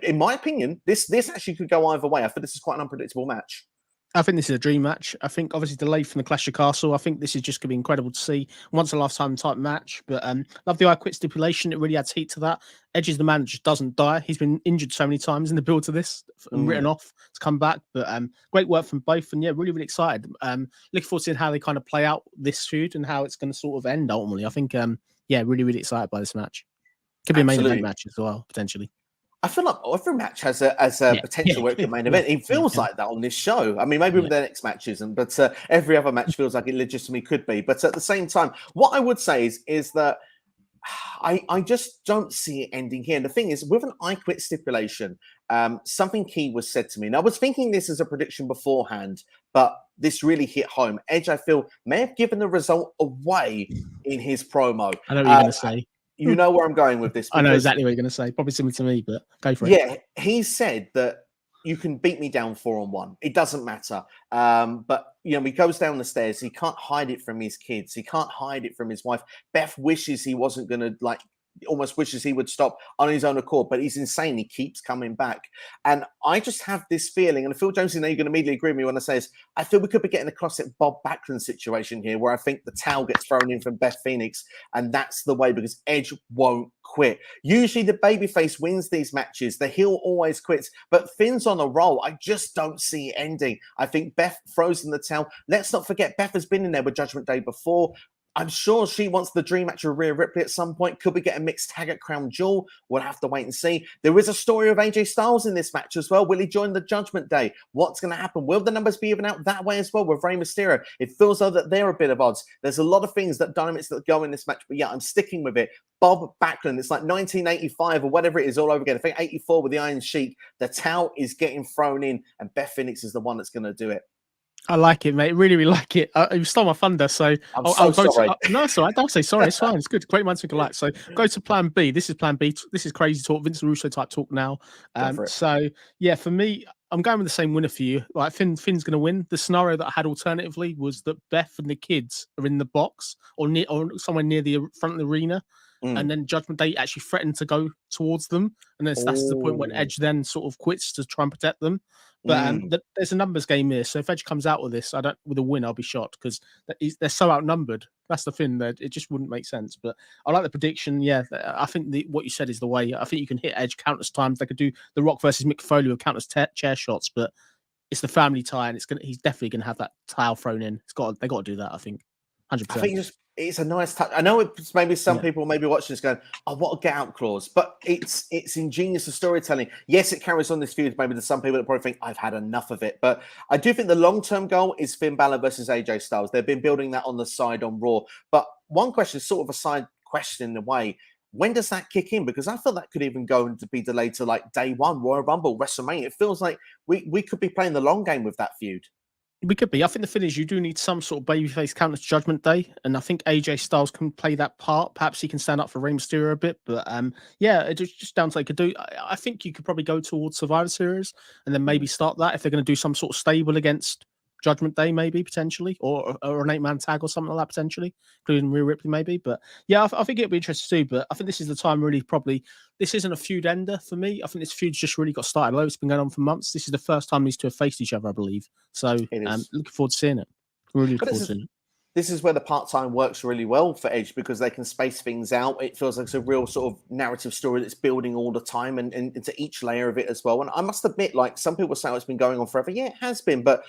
in my opinion, this actually could go either way. I think this is quite an unpredictable match. I think this is a dream match. I think obviously delayed from the Clash of Castle. I think this is just going to be incredible to see. Once a lifetime type match. But love the I Quit stipulation. It really adds heat to that. Edge is the man that just doesn't die. He's been injured so many times in the build to this and written off to come back. But great work from both. And yeah, really, really excited. Looking forward to seeing how they kind of play out this feud and how it's going to sort of end ultimately. I think, really, really excited by this match. Could be a main event match as well, potentially. I feel like every match has a potential where it could main event. It feels like that on this show. I mean, maybe the next match isn't, but every other match feels like it legitimately could be. But at the same time, what I would say is that I just don't see it ending here. And the thing is, with an I Quit stipulation, something key was said to me. And I was thinking this as a prediction beforehand, but this really hit home. Edge, I feel, may have given the result away in his promo. I know what you're going to say. You know where I'm going with this. I know exactly what you're going to say. Probably similar to me, but go for it. Yeah, he said that you can beat me down 4-on-1. It doesn't matter. But, you know, he goes down the stairs. He can't hide it from his kids. He can't hide it from his wife. Beth wishes he wasn't going to, almost wishes he would stop on his own accord, but he's insane. He keeps coming back. And I just have this feeling, and I feel, Jonesy, now you're going to immediately agree with me when I say this, I feel we could be getting a classic Bob Backlund situation here where I think the towel gets thrown in from Beth Phoenix, and that's the way, because Edge won't quit. Usually the babyface wins these matches. The heel always quits, but Finn's on a roll. I just don't see it ending. I think Beth throws in the towel. Let's not forget, Beth has been in there with Judgment Day before. I'm sure she wants the dream match with Rhea Ripley at some point. Could we get a mixed tag at Crown Jewel? We'll have to wait and see. There is a story of AJ Styles in this match as well. Will he join the Judgment Day? What's going to happen? Will the numbers be even out that way as well with Rey Mysterio? It feels though that they're a bit of odds. There's a lot of things that dynamics that go in this match, but yeah, I'm sticking with it. Bob Backlund, it's like 1985 or whatever it is all over again. I think 84 with the Iron Sheik. The towel is getting thrown in, and Beth Phoenix is the one that's going to do it. I like it, mate. Really, really like it. You stole my thunder, so I'm sorry. No, it's all right. Don't say sorry. It's fine. It's good. Great minds think alike. So go to Plan B. This is Plan B. This is crazy talk. Vince Russo type talk now. So yeah, for me, I'm going with the same winner for you. Like Finn's going to win. The scenario that I had alternatively was that Beth and the kids are in the box or somewhere near the front of the arena. And then Judgment Day actually threatened to go towards them. And then that's the point when Edge then sort of quits to try and protect them. But there's a numbers game here. So if Edge comes out with this, with a win, I'll be shocked because they're so outnumbered. That's the thing. That it just wouldn't make sense. But I like the prediction. Yeah, I think what you said is the way. I think you can hit Edge countless times. They could do The Rock versus Mick Foley with countless chair shots. But it's the family tie, and he's definitely gonna have that tile thrown in. They got to do that. I think 100%. I think it's a nice touch. I know it's maybe some people maybe watching this going, "Oh, what a get out clause," but it's ingenious of storytelling. Yes, it carries on this feud. Maybe there's some people that probably think I've had enough of it, but I do think the long-term goal is Finn Balor versus AJ Styles. They've been building that on the side on Raw. But one question, sort of a side question in a way. When does that kick in? Because I feel that could even go to be delayed to like day one, Royal Rumble, WrestleMania. It feels like we could be playing the long game with that feud. We could be. I think the thing is you do need some sort of babyface counter to Judgment Day, and I think AJ Styles can play that part. Perhaps he can stand up for Rey Mysterio a bit, but yeah, it just down to they could do. I think you could probably go towards Survivor Series and then maybe start that if they're going to do some sort of stable against Judgment Day, maybe potentially, or an 8-man tag or something like that potentially, including Rhea Ripley maybe. But yeah, I think it'd be interesting too. But I think this is the time really probably. This isn't a feud ender for me. I think this feud's just really got started. Although it's been going on for months, this is the first time these two have faced each other, I believe. So looking forward to seeing it. Really looking forward to seeing it. This is where the part-time works really well for Edge because they can space things out. It feels like it's a real sort of narrative story that's building all the time and into each layer of it as well. And I must admit, like some people say, it's been going on forever. Yeah, it has been, but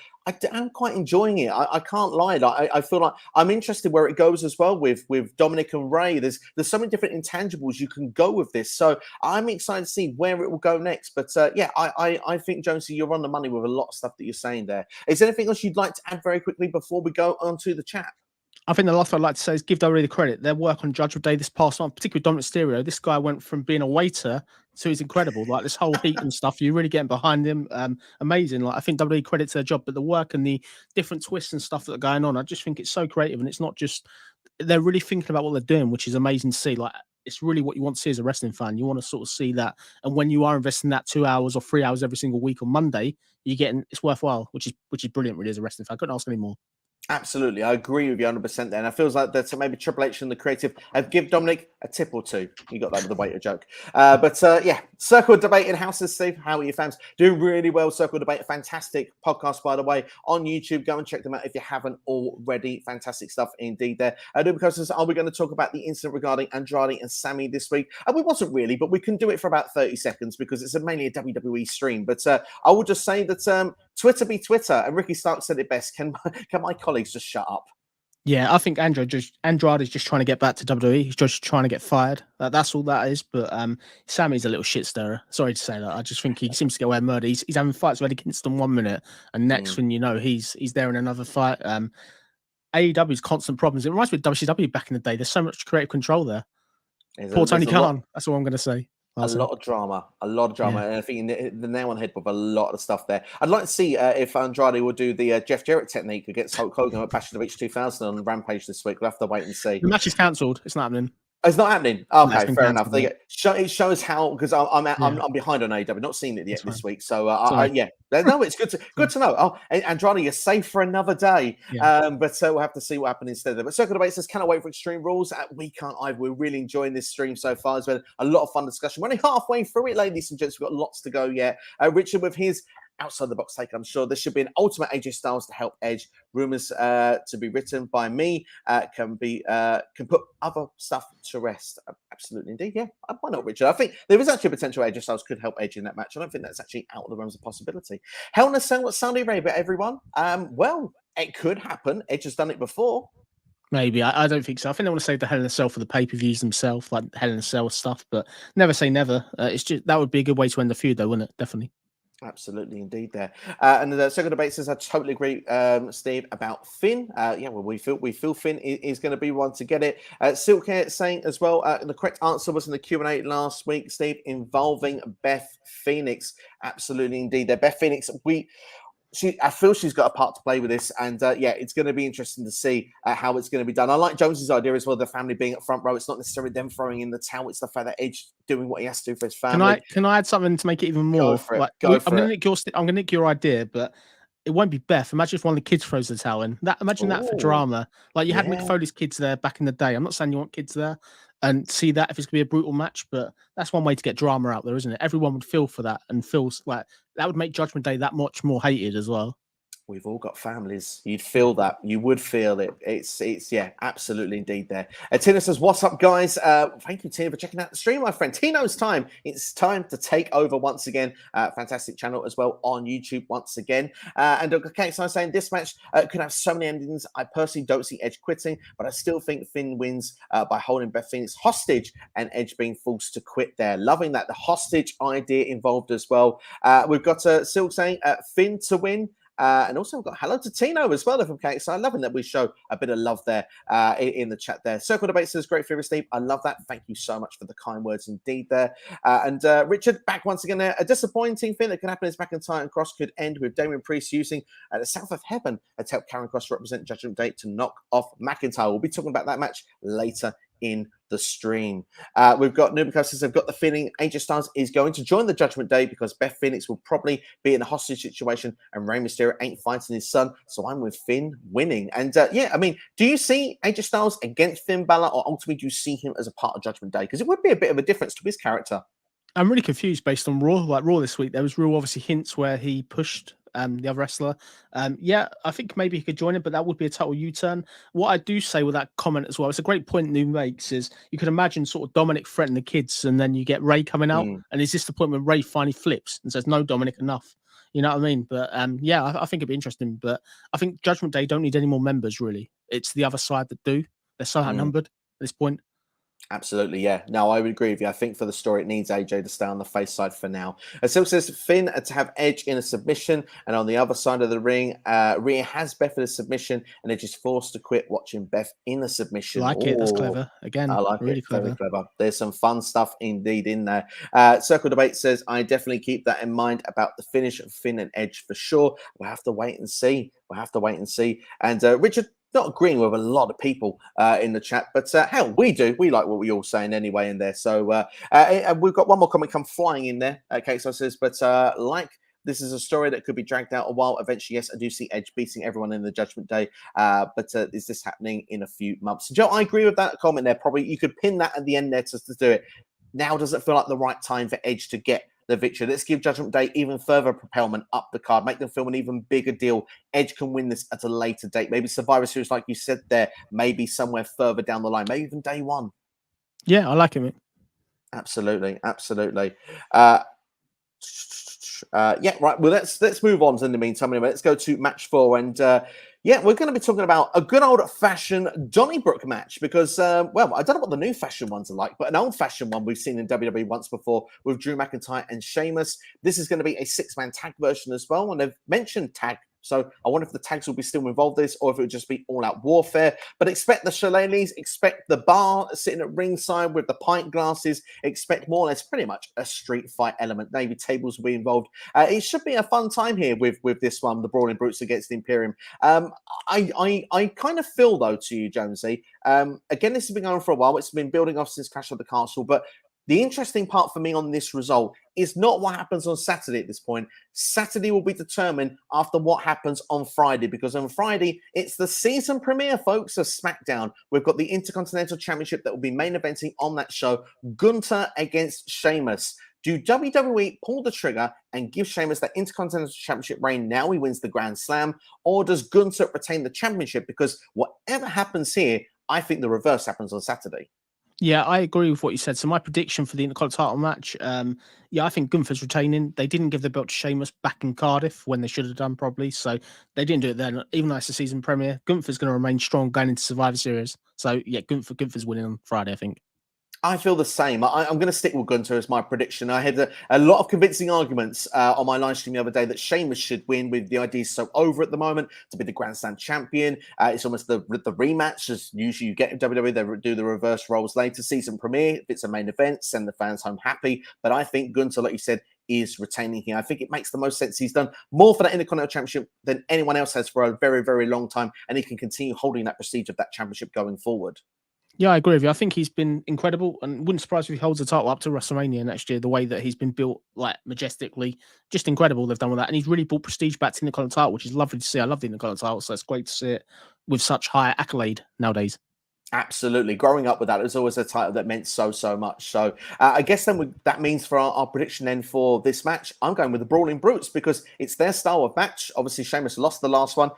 I'm quite enjoying it. I can't lie. I feel like I'm interested where it goes as well with Dominic and Ray. There's so many different intangibles you can go with this. So I'm excited to see where it will go next. But yeah, I think, Jonesy, you're on the money with a lot of stuff that you're saying there. Is there anything else you'd like to add very quickly before we go on to the chat? I think the last thing I'd like to say is give WWE the credit. Their work on Judgment Day this past month, particularly Dominic Mysterio, this guy went from being a waiter to he's incredible. Like this whole heat and stuff, you're really getting behind him. Amazing. Like I think WWE credits their job, but the work and the different twists and stuff that are going on, I just think it's so creative. And it's not just they're really thinking about what they're doing, which is amazing to see. Like it's really what you want to see as a wrestling fan. You want to sort of see that. And when you are investing that 2 hours or 3 hours every single week on Monday, you're getting it's worthwhile, which is brilliant, really, as a wrestling fan. I couldn't ask any more. Absolutely. I agree with you 100% there. And I feels like that maybe Triple H and the creative have give Dominic a tip or two. You got that with the waiter joke. But yeah, Circle Debate in houses, Steve. How are you fans? Doing really well. Circle Debate, a fantastic podcast, by the way, on YouTube. Go and check them out if you haven't already. Fantastic stuff indeed there. Because are we going to talk about the incident regarding Andrade and Sammy this week? And we wasn't really, but we can do it for about 30 seconds because it's mainly a WWE stream. But I will just say that Twitter be Twitter. And Ricky Stark said it best. Can my colleagues just shut up? Yeah, I think Andrade is just trying to get back to WWE. He's just trying to get fired. That's all that is. But Sammy's a little shit stirrer. Sorry to say that. I just think he seems to get away with murder. He's having fights with Eddie Kingston 1 minute, and next thing you know, he's there in another fight. AEW's constant problems. It reminds me of WCW back in the day. There's so much creative control there. Poor Tony Khan. That's all I'm going to say. A lot of drama, yeah. And I think the nail on the head with a lot of stuff there. I'd like to see if Andrade will do the Jeff Jarrett technique against Hulk Hogan at Bash of the Beach 2000 on Rampage this week. We'll have to wait and see. The match is cancelled. It's not happening. It's not happening. Okay, no, fair enough. It shows how, because I'm behind on AEW, not seen it yet this week. So no, it's good to know. Oh, Andrade, you're safe for another day. Yeah. But we'll have to see what happens instead of that. But Circle Debate says, cannot wait for Extreme Rules. We can't either. We're really enjoying this stream so far. It's been a lot of fun discussion. We're only halfway through it, ladies and gents. We've got lots to go yet. Richard with his outside the box take. I'm sure this should be an ultimate AJ Styles to help Edge. Rumors to be written by me can put other stuff to rest. Absolutely, indeed. Yeah, why not, Richard? I think there is actually a potential AJ Styles could help Edge in that match. I don't think that's actually out of the realms of possibility. Hell in a Cell, Saudi Arabia, everyone. Well, it could happen. Edge has done it before. Maybe. I don't think so. I think they want to save the Hell in a Cell for the pay-per-views themselves, like Hell in a Cell stuff. But never say never. It's just that would be a good way to end the feud, though, wouldn't it? Definitely. Absolutely, indeed. There, and the second debate says, "I totally agree, Steve, about Finn. Well, we feel Finn is going to be one to get it." Silk here saying as well, the correct answer was in the Q&A last week, Steve, involving Beth Phoenix. Absolutely, indeed. There, Beth Phoenix. I feel she's got a part to play with this, and it's going to be interesting to see how it's going to be done. I like Jonesy's idea as well, the family being at front row. It's not necessarily them throwing in the towel; it's the fact that Edge doing what he has to do for his family. Can I add something to make it even more? I'm going to nick your idea, but it won't be Beth. Imagine if one of the kids throws the towel in. Imagine that for drama. Like you had Mick Foley's kids there back in the day. I'm not saying you want kids there and see that if it's going to be a brutal match, but that's one way to get drama out there, isn't it? Everyone would feel for that and feels like that would make Judgment Day that much more hated as well. We've all got families. You'd feel that. You would feel it. It's absolutely indeed there. Tina says, what's up, guys? Thank you, Tina, for checking out the stream, my friend. Tino's time. It's time to take over once again. Fantastic channel as well on YouTube once again. And okay, so I'm saying this match could have so many endings. I personally don't see Edge quitting, but I still think Finn wins by holding Beth Phoenix hostage and Edge being forced to quit there. Loving that. The hostage idea involved as well. We've got Silk saying Finn to win. And also we've got hello to Tino as well from KXI. I'm loving that we show a bit of love there in the chat there. Circle Debate says, great for Steve. I love that. Thank you so much for the kind words indeed there. And Richard, back once again there. A disappointing thing that can happen is McIntyre and Kross could end with Damian Priest using the South of Heaven to help Karrion Kross represent Judgment Day to knock off McIntyre. We'll be talking about that match later in the stream. We've got Nubicus says, I've got the feeling AJ Styles is going to join the Judgment Day because Beth Phoenix will probably be in a hostage situation and Rey Mysterio ain't fighting his son. So I'm with Finn winning. And do you see AJ Styles against Finn Balor, or ultimately do you see him as a part of Judgment Day? Because it would be a bit of a difference to his character. I'm really confused based on Raw. Like Raw this week, there was real obviously hints where he pushed the other wrestler. I think maybe he could join it, but that would be a total U-turn. What I do say with that comment as well, it's a great point New makes, is you could imagine sort of Dominic threatening the kids and then you get Ray coming out. And is this the point where Ray finally flips and says, no, Dominic, enough? You know what I mean? But I think it'd be interesting. But I think Judgment Day don't need any more members, really. It's the other side that do. They're so outnumbered at this point. Absolutely, yeah. No, I would agree with you. I think for the story, it needs AJ to stay on the face side for now. Silk says Finn to have Edge in a submission, and on the other side of the ring, Rhea has Beth in a submission, and Edge is forced to quit watching Beth in a submission. It. That's clever. Again, I like really it. Clever. Very clever. There's some fun stuff indeed in there. Circle Debate says, I definitely keep that in mind about the finish of Finn and Edge for sure. We'll have to wait and see. And Richard, not agreeing with a lot of people in the chat, but hell, we do. We like what we're all saying anyway in there. So we've got one more comment come flying in there. Okay, so it says, but this is a story that could be dragged out a while. Eventually, yes, I do see Edge beating everyone in the Judgment Day. But is this happening in a few months? Joe, I agree with that comment there. Probably you could pin that at the end there to do it. Now doesn't feel like the right time for Edge to get the victory. Let's give Judgment Day even further propelment up the card, make them feel an even bigger deal. Edge can win this at a later date. Maybe Survivor Series, like you said there, maybe somewhere further down the line, maybe even day one. Yeah, I like it. Absolutely. Right. Well, let's move on in the meantime. Anyway, let's go to match 4. And Yeah, we're going to be talking about a good old-fashioned Donnybrook match because, well, I don't know what the new-fashioned ones are like, but an old-fashioned one we've seen in WWE once before with Drew McIntyre and Sheamus. This is going to be a six-man tag version as well, and they've mentioned tag. So I wonder if the tags will be still involved in this or if it would just be all-out warfare. But expect the shillelaghs, expect the bar sitting at ringside with the pint glasses, expect more or less pretty much a street fight element. Maybe tables will be involved. It should be a fun time here with this one, the Brawling Brutes against the Imperium. I kind of feel, though, to you, Jonesy, again, this has been going for a while. It's been building off since Clash of the Castle, but the interesting part for me on this result is not what happens on Saturday at this point. Saturday will be determined after what happens on Friday, because on Friday, it's the season premiere, folks, of SmackDown. We've got the Intercontinental Championship that will be main eventing on that show. Gunther against Sheamus. Do WWE pull the trigger and give Sheamus that Intercontinental Championship reign now he wins the Grand Slam? Or does Gunther retain the championship? Because whatever happens here, I think the reverse happens on Saturday. Yeah, I agree with what you said. So my prediction for the Intercontinental title match, I think Gunther's retaining. They didn't give the belt to Sheamus back in Cardiff when they should have done probably. So they didn't do it then. Even though it's the season premiere, Gunther's going to remain strong going into Survivor Series. So yeah, Gunther's winning on Friday, I think. I feel the same. I'm going to stick with Gunther as my prediction. I had a lot of convincing arguments on my live stream the other day that Sheamus should win, with the idea so over at the moment to be the Grand Slam champion. It's almost the rematch, as usually you get in WWE. They do the reverse roles later. Season premiere, if it's a main event, send the fans home happy. But I think Gunther, like you said, is retaining here. I think it makes the most sense. He's done more for that Intercontinental Championship than anyone else has for a very, very long time. And he can continue holding that prestige of that championship going forward. Yeah, I agree with you. I think he's been incredible, and wouldn't surprise me if he holds the title up to WrestleMania next year. The way that he's been built, like majestically, just incredible. They've done with that, and he's really brought prestige back to the Intercontinental title, which is lovely to see. I love the Intercontinental title, so it's great to see it with such high accolade nowadays. Absolutely. Growing up with that, it was always a title that meant so much. So I guess then that means for our prediction then for this match, I'm going with the Brawling Brutes because it's their style of match. Obviously, Sheamus lost the last one.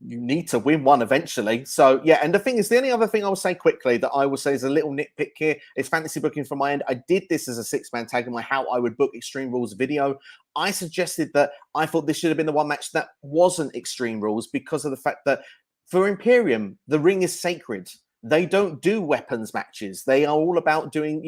You need to win one eventually. So, yeah, and the thing is, the only other thing I will say quickly that I will say is a little nitpick here is fantasy booking from my end. I did this as a six-man tag in my How I Would Book Extreme Rules video. I suggested that I thought this should have been the one match that wasn't Extreme Rules because of the fact that for Imperium, the ring is sacred. They don't do weapons matches. They are all about doing,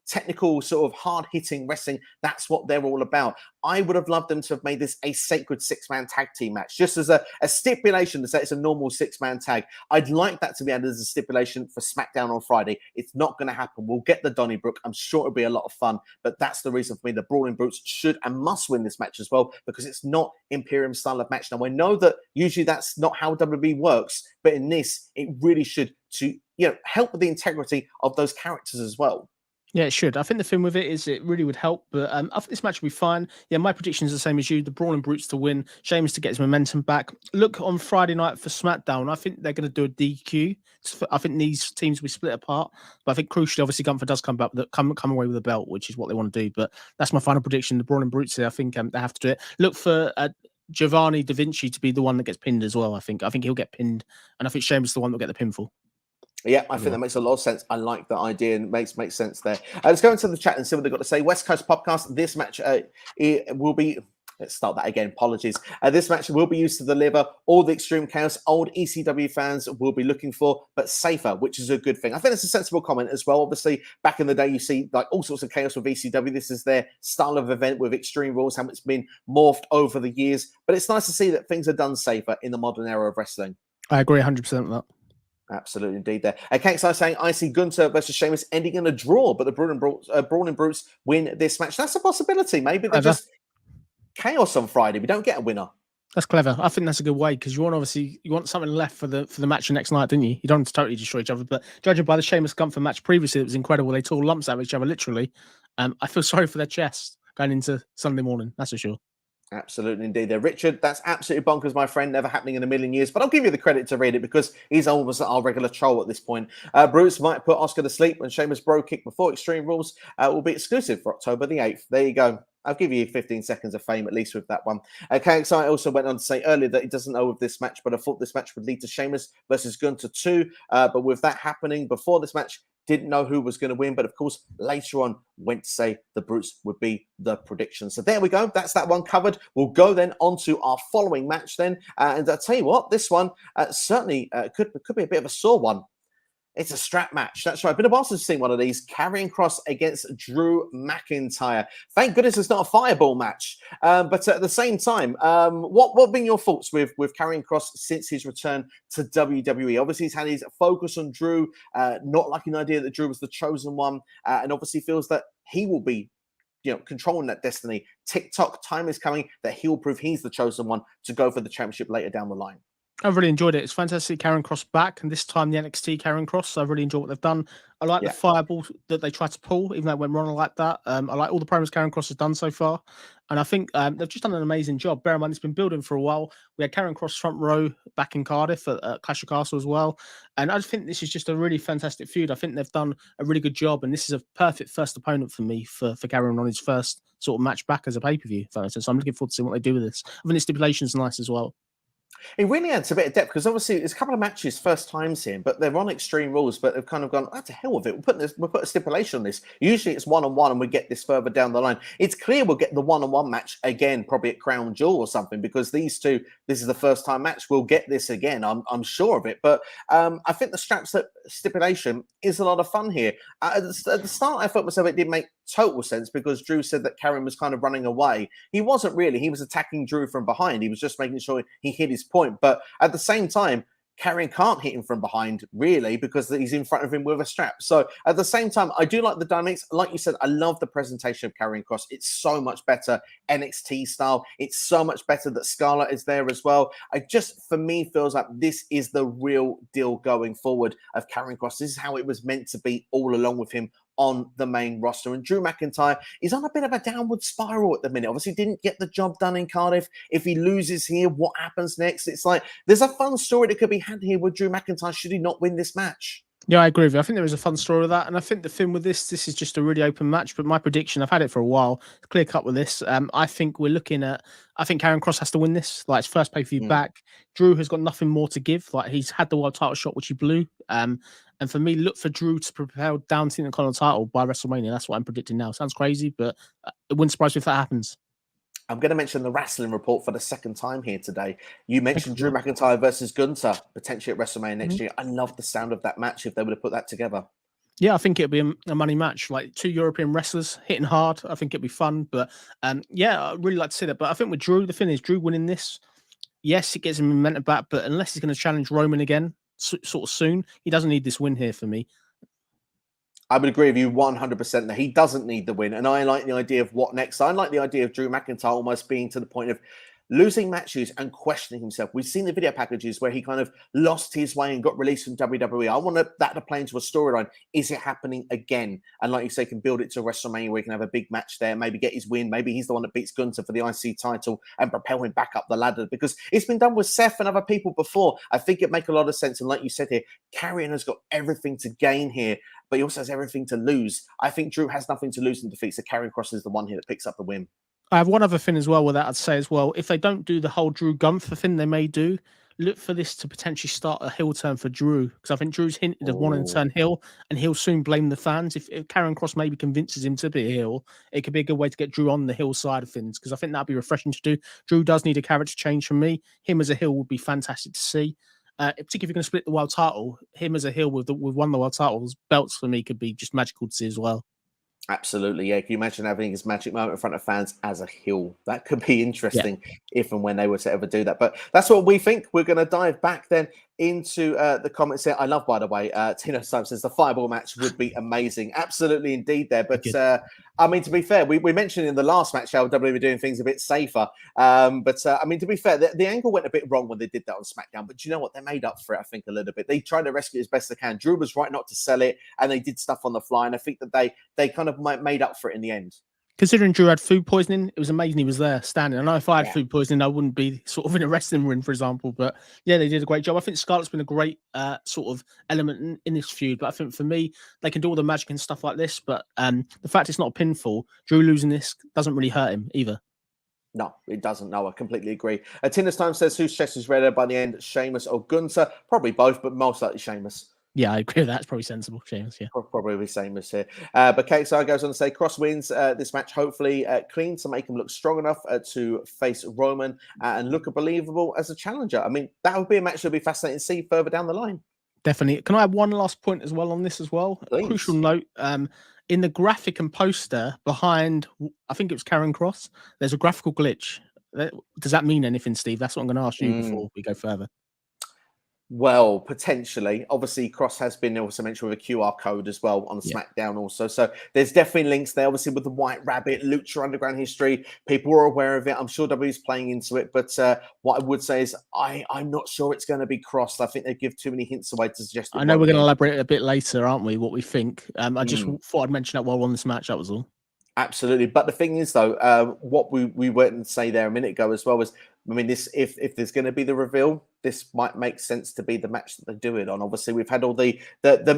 technical sort of hard-hitting wrestling. That's what they're all about. I would have loved them to have made this a sacred six-man tag team match, just as a stipulation to say it's a normal six-man tag. I'd like that to be added as a stipulation for SmackDown on Friday. It's not going to happen. We'll get the Donnybrook. I'm sure it'll be a lot of fun, but that's the reason for me. The Brawling Brutes should and must win this match as well, because it's not Imperium style of match. Now, I know that usually that's not how WWE works, but in this, it really should to help with the integrity of those characters as well. Yeah, it should. I think the thing with it is it really would help, but I think this match will be fine. Yeah, my prediction is the same as you. The Brawling Brutes to win. Sheamus to get his momentum back. Look on Friday night for SmackDown. I think they're going to do a DQ. I think these teams will be split apart, but I think crucially, obviously, Gunther does come away with the belt, which is what they want to do. But that's my final prediction. The Brawling Brutes here, I think they have to do it. Look for Giovanni Da Vinci to be the one that gets pinned as well. I think he'll get pinned, and I think Sheamus is the one that will get the pinfall. Yeah, I think that makes a lot of sense. I like that idea and makes sense there. Let's go into the chat and see what they've got to say. West Coast Podcast, this match it will be... Let's start that again. Apologies. This match will be used to deliver all the extreme chaos old ECW fans will be looking for, but safer, which is a good thing. I think it's a sensible comment as well. Obviously, back in the day, you see like all sorts of chaos with ECW. This is their style of event with extreme rules, how it's been morphed over the years. But it's nice to see that things are done safer in the modern era of wrestling. I agree 100% with that. Absolutely, indeed. There. Kate's saying, I see Gunther versus Sheamus ending in a draw, but the Brawling Brutes win this match. That's a possibility. Maybe they just chaos on Friday. We don't get a winner. That's clever. I think that's a good way because you want something left for the match the next night, didn't you? You don't want to totally destroy each other. But judging by the Sheamus Gunther match previously, it was incredible. They tore lumps out of each other, literally. I feel sorry for their chests going into Sunday morning. That's for sure. Absolutely, indeed. There, Richard, that's absolutely bonkers, my friend. Never happening in a million years. But I'll give you the credit to read it because he's almost our regular troll at this point. Bruce might put Oscar to sleep when Sheamus bro kick before Extreme Rules will be exclusive for October the 8th. There you go. I'll give you 15 seconds of fame at least with that one. KXI also went on to say earlier that he doesn't know of this match, but I thought this match would lead to Sheamus versus Gunther too. But with that happening before this match, didn't know who was going to win, but of course, later on, went to say the Brutes would be the prediction. So there we go. That's that one covered. We'll go then on to our following match then. And I'll tell you what, this one certainly could be a bit of a sore one. It's a strap match. That's right. Been a while since I've seen one of these. Karrion Kross against Drew McIntyre. Thank goodness it's not a fireball match. But at the same time, what have been your thoughts with Karrion Kross since his return to WWE? Obviously, he's had his focus on Drew, not liking the idea that Drew was the chosen one, and obviously feels that he will be controlling that destiny. TikTok time is coming that he'll prove he's the chosen one to go for the championship later down the line. I've really enjoyed it. It's fantastic. Karrion Kross back, and this time the NXT Karrion Kross. So I really enjoy what they've done. I like the fireball that they tried to pull, even though it went wrong like that. I like all the promos Karrion Kross has done so far, and I think they've just done an amazing job. Bear in mind, it's been building for a while. We had Karrion Kross front row back in Cardiff at Clash of Castle as well, and I just think this is just a really fantastic feud. I think they've done a really good job, and this is a perfect first opponent for me for Karrion on his first sort of match back as a pay-per-view. So I'm looking forward to seeing what they do with this. I think the stipulation's nice as well. It really adds a bit of depth because obviously it's a couple of matches, first times here, but they're on Extreme Rules, but they've kind of gone, to hell with it. We'll put a stipulation on this. Usually it's one-on-one and we get this further down the line. It's clear we'll get the one-on-one match again, probably at Crown Jewel or something, because these two, this is the first time match. We'll get this again. I'm sure of it. But I think the stipulation is a lot of fun here. At the start, I thought myself it didn't make total sense because Drew said that Karrion was kind of running away. He wasn't really. He was attacking Drew from behind. He was just making sure he hit his point. But at the same time, Karrion can't hit him from behind, really, because he's in front of him with a strap. So at the same time, I do like the dynamics. Like you said, I love the presentation of Karrion Kross. It's so much better NXT style. It's so much better that Scarlett is there as well. For me, feels like this is the real deal going forward of Karrion Kross. This is how it was meant to be all along with him on the main roster. And Drew McIntyre is on a bit of a downward spiral at the minute. Obviously didn't get the job done in Cardiff. If he loses here, what happens next? It's like there's a fun story that could be had here with Drew McIntyre should he not win this match. Yeah, I agree with you. I think there is a fun story with that. And I think the thing with this is just a really open match. But my prediction, I've had it for a while, clear cut with this. I think Karrion Kross has to win this. Like, it's first pay-per-view back. Drew has got nothing more to give. Like, he's had the world title shot, which he blew. And for me, look for Drew to propel down to the Intercontinental title by WrestleMania. That's what I'm predicting now. Sounds crazy, but it wouldn't surprise me if that happens. I'm going to mention the wrestling report for the second time here today. You mentioned Drew McIntyre versus Gunther, potentially at WrestleMania next year. I love the sound of that match if they would have put that together. Yeah, I think it'd be a money match, like two European wrestlers hitting hard. I think it'd be fun. But yeah, I'd really like to see that. But I think with Drew, the thing is, Drew winning this, yes, it gets him momentum back. But unless he's going to challenge Roman again, sort of soon, he doesn't need this win here for me. I would agree with you 100% that he doesn't need the win. And I like the idea of what next. I like the idea of Drew McIntyre almost being to the point of losing matches and questioning himself. We've seen the video packages where he kind of lost his way and got released from WWE. I want that to play into a storyline. Is it happening again? And like you say, can build it to WrestleMania where he can have a big match there, maybe get his win. Maybe he's the one that beats Gunther for the IC title and propel him back up the ladder, because it's been done with Seth and other people before. I think it makes a lot of sense. And like you said here, Karrion has got everything to gain here, but he also has everything to lose. I think Drew has nothing to lose in defeat, so Karrion Kross is the one here that picks up the win. I have one other thing as well with that I'd say as well. If they don't do the whole Drew Gunther thing they may do, look for this to potentially start a heel turn for Drew, because I think Drew's hinted of wanting to turn heel, and he'll soon blame the fans. If Karrion Kross maybe convinces him to be a heel, it could be a good way to get Drew on the heel side of things, because I think that'd be refreshing to do. Drew does need a character change from me. Him as a heel would be fantastic to see. Particularly if you're going to split the world title, him as a heel with one of the world titles belts for me could be just magical to see as well. Absolutely, yeah. Can you imagine having his magic moment in front of fans as a heel? That could be interesting if and when they were to ever do that. But that's what we think. We're going to dive back then into the comments here. I love, by the way, Tino Simon says the fireball match would be amazing. Absolutely, indeed there. But I mean, to be fair, we mentioned in the last match how WWE were doing things a bit safer. I mean, to be fair, the angle went a bit wrong when they did that on SmackDown. But you know what? They made up for it, I think, a little bit. They tried to rescue it as best they can. Drew was right not to sell it, and they did stuff on the fly. And I think that they kind of made up for it in the end. Considering Drew had food poisoning, it was amazing he was there standing. I know if I had food poisoning, I wouldn't be sort of in a wrestling ring, for example. But yeah, they did a great job. I think Scarlett's been a great sort of element in this feud. But I think for me, they can do all the magic and stuff like this. But the fact it's not a pinfall, Drew losing this doesn't really hurt him either. No, it doesn't. No, I completely agree. Tina's Time says, whose chest is redder by the end, Sheamus or Gunther? Probably both, but most likely Sheamus. Yeah, I agree with that. It's probably sensible, James. Yeah. Probably the same as here. But KXI goes on to say Kross wins this match, hopefully clean to make him look strong enough to face Roman and look believable as a challenger. I mean, that would be a match that would be fascinating to see further down the line. Definitely. Can I add one last point as well on this as well? Please. Crucial note. In the graphic and poster behind, I think it was Karrion Kross, there's a graphical glitch. Does that mean anything, Steve? That's what I'm going to ask you before we go further. Well, potentially. Obviously, Kross has been also mentioned with a QR code as well on SmackDown also. So there's definitely links there. Obviously, with the White Rabbit, Lucha Underground history, people are aware of it. I'm sure W is playing into it. But what I would say is I'm not sure it's going to be Kross. I think they give too many hints away to suggest it. I know we're going to elaborate a bit later, aren't we, what we think. I just thought I'd mention that while we're on this match. That was all. Absolutely. But the thing is, though, what we went and say there a minute ago as well was, I mean, this if there's going to be the reveal, this might make sense to be the match that they do it on. Obviously, we've had all the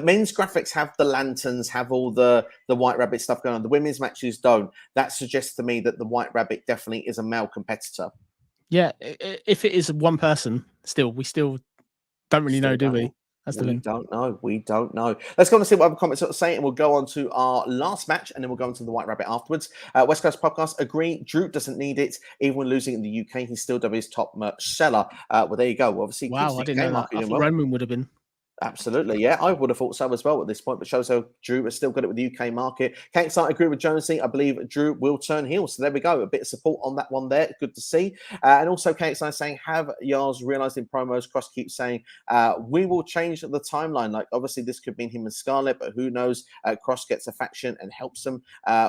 men's graphics have the lanterns, have all the White Rabbit stuff going on. The women's matches don't. That suggests to me that the White Rabbit definitely is a male competitor. Yeah, if it is one person, we still don't really know, do we? That's the thing. We don't know. Let's go on and see what other comments are saying, and we'll go on to our last match, and then we'll go on to the White Rabbit afterwards. West Coast Podcast agree. Drew doesn't need it, even when losing in the UK. He's still W's top merch seller. Well, there you go. Obviously, wow, I didn't know that. I thought Roman would have been. Absolutely, yeah, I would have thought so as well at this point, but shows how Drew has still got it with the UK market. Can't agree with Jonesy. I believe Drew will turn heel. So there we go. A bit of support on that one there. Good to see. And also, Can't saying, have Yars realized in promos? Kross keeps saying, we will change the timeline. Like, obviously, this could mean him and Scarlett, but who knows? Kross gets a faction and helps them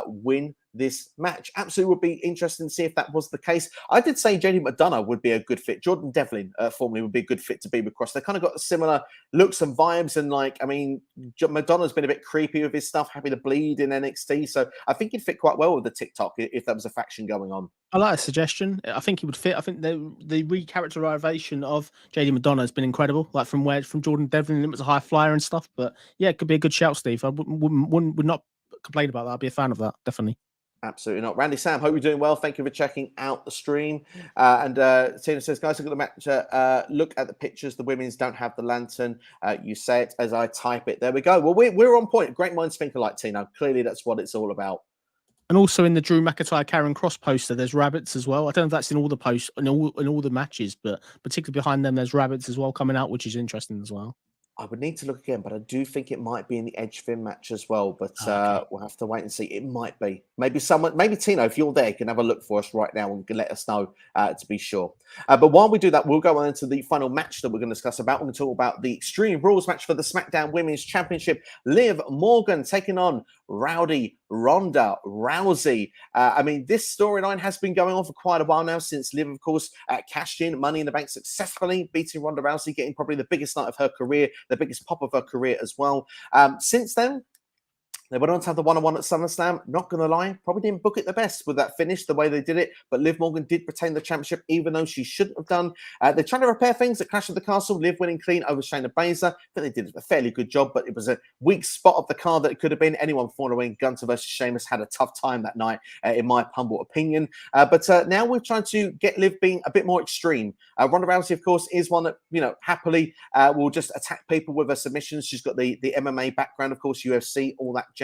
win this match. Absolutely would be interesting to see if that was the case. I did say JD McDonough would be a good fit. Jordan Devlin formerly would be a good fit to be with Kross. They kind of got similar looks and vibes, and like, I mean, McDonough's been a bit creepy with his stuff, happy to bleed in NXT, so I think he'd fit quite well with the TikTok if there was a faction going on. I like a suggestion. I think he would fit. I think the recharacterization of JD McDonough has been incredible. Like from Jordan Devlin, it was a high flyer and stuff. But yeah, it could be a good shout, Steve. I would not complain about that. I'd be a fan of that, definitely. Absolutely not. Randy Sam, hope you're doing well. Thank you for checking out the stream. And Tina says, guys, look at the match. Look at the pictures. The women's don't have the lantern. You say it as I type it. There we go. Well, we're on point. Great minds think alike, Tina. Clearly, that's what it's all about. And also in the Drew McIntyre Karrion Kross poster, there's rabbits as well. I don't know if that's in all the posts in all the matches, but particularly behind them, there's rabbits as well coming out, which is interesting as well. I would need to look again, but I do think it might be in the Edge Finn match as well. But we'll have to wait and see. It might be. Maybe Tino, if you're there, can have a look for us right now and can let us know to be sure. But while we do that, we'll go on into the final match that we're going to discuss about. We're going to talk about the Extreme Rules match for the SmackDown Women's Championship. Liv Morgan taking on Ronda Rousey. I mean, this storyline has been going on for quite a while now, since Liv, of course, cashed in Money in the Bank successfully, beating Ronda Rousey, getting probably the biggest night of her career, the biggest pop of her career as well. Since then, they went on to have the one-on-one at SummerSlam. Not going to lie, probably didn't book it the best with that finish, the way they did it. But Liv Morgan did retain the championship, even though she shouldn't have done. They're trying to repair things at Clash of the Castle. Liv winning clean over Shayna Baszler. I think they did a fairly good job, but it was a weak spot of the card that it could have been. Anyone falling away in Gunther versus Sheamus had a tough time that night, in my humble opinion. But now we're trying to get Liv being a bit more extreme. Ronda Rousey, of course, is one that, happily will just attack people with her submissions. She's got the MMA background, of course, UFC, all that jazz.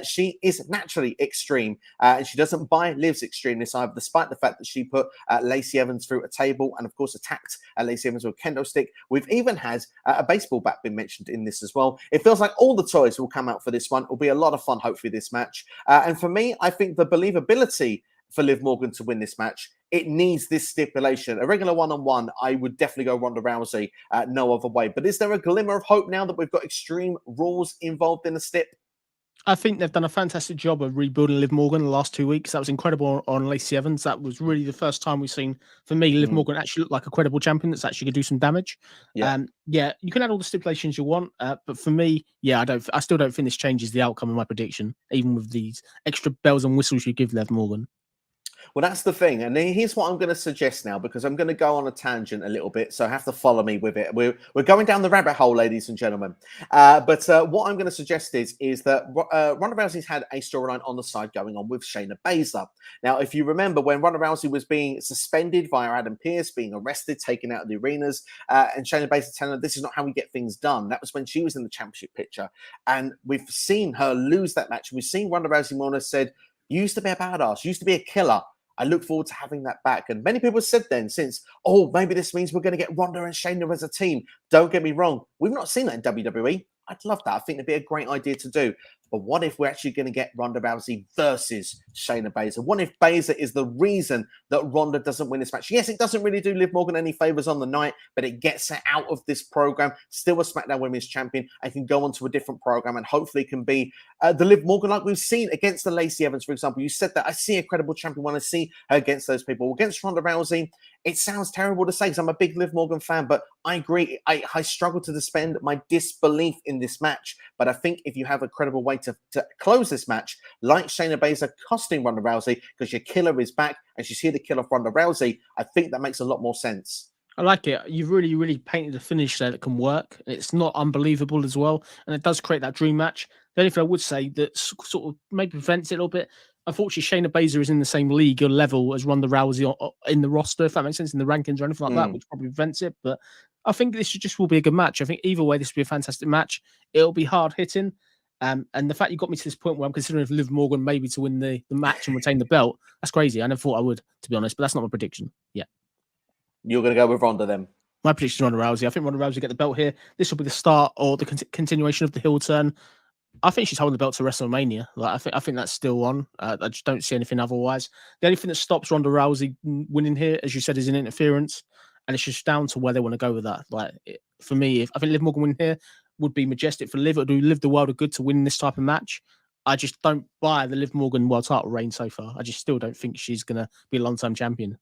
She is naturally extreme, and she doesn't buy Liv's extremeness either, despite the fact that she put Lacey Evans through a table and, of course, attacked Lacey Evans with a kendo stick. We've even had a baseball bat been mentioned in this as well. It feels like all the toys will come out for this one. It'll be a lot of fun, hopefully, this match. And for me, I think the believability for Liv Morgan to win this match, it needs this stipulation. A regular one-on-one, I would definitely go Ronda Rousey, no other way. But is there a glimmer of hope now that we've got Extreme Rules involved in the stip? I think they've done a fantastic job of rebuilding Liv Morgan the last 2 weeks. That was incredible on Lacey Evans. That was really the first time we've seen, for me, Liv Morgan actually look like a credible champion that's actually going to do some damage. Yeah, you can add all the stipulations you want, but for me, I still don't think this changes the outcome of my prediction, even with these extra bells and whistles you give Liv Morgan. Well, that's the thing. And here's what I'm going to suggest now, because I'm going to go on a tangent a little bit. So have to follow me with it. We're going down the rabbit hole, ladies and gentlemen. But what I'm going to suggest is that Ronda Rousey's had a storyline on the side going on with Shayna Baszler. Now, if you remember when Ronda Rousey was being suspended via Adam Pearce, being arrested, taken out of the arenas, and Shayna Baszler telling her this is not how we get things done. That was when she was in the championship picture. And we've seen her lose that match. We've seen Ronda Rousey Mona said, "You used to be a badass, you used to be a killer. I look forward to having that back." And many people said then since, "Oh, maybe this means we're going to get Ronda and Shayna as a team." Don't get me wrong. We've not seen that in WWE. I'd love that. I think it'd be a great idea to do. But what if we're actually going to get Ronda Rousey versus Shayna Baszler? What if Baszler is the reason that Ronda doesn't win this match? Yes, it doesn't really do Liv Morgan any favors on the night, but it gets her out of this program, still a SmackDown Women's Champion, and can go on to a different program and hopefully can be the Liv Morgan like we've seen against the Lacey Evans, for example. You said that I see a credible champion when I see her against those people. Against Ronda Rousey, it sounds terrible to say because I'm a big Liv Morgan fan, but I agree. I struggle to suspend my disbelief in this match. But I think if you have a credible way to close this match, like Shayna Baszler costing Ronda Rousey because your killer is back and she's here to kill off Ronda Rousey, I think that makes a lot more sense. I like it. You've really, really painted a finish there that can work. It's not unbelievable as well. And it does create that dream match. The only thing I would say that sort of maybe prevents it a little bit, unfortunately, Shayna Baszler is in the same league or level as Ronda Rousey in the roster, if that makes sense, in the rankings or anything like that, which probably prevents it. But I think this just will be a good match. I think either way, this will be a fantastic match. It'll be hard hitting. And the fact you got me to this point where I'm considering if Liv Morgan maybe to win the match and retain the belt, that's crazy. I never thought I would, to be honest, but that's not my prediction. Yeah. You're going to go with Ronda then? My prediction is Ronda Rousey. I think Ronda Rousey will get the belt here. This will be the start or the continuation of the heel turn. I think she's holding the belt to WrestleMania. Like I think that's still on. I just don't see anything otherwise. The only thing that stops Ronda Rousey winning here, as you said, is an interference, and it's just down to where they want to go with that. Like for me, if I think Liv Morgan win here would be majestic for Liv. It would do Liv the world of good to win this type of match. I just don't buy the Liv Morgan world title reign so far. I just still don't think she's going to be a long-term champion.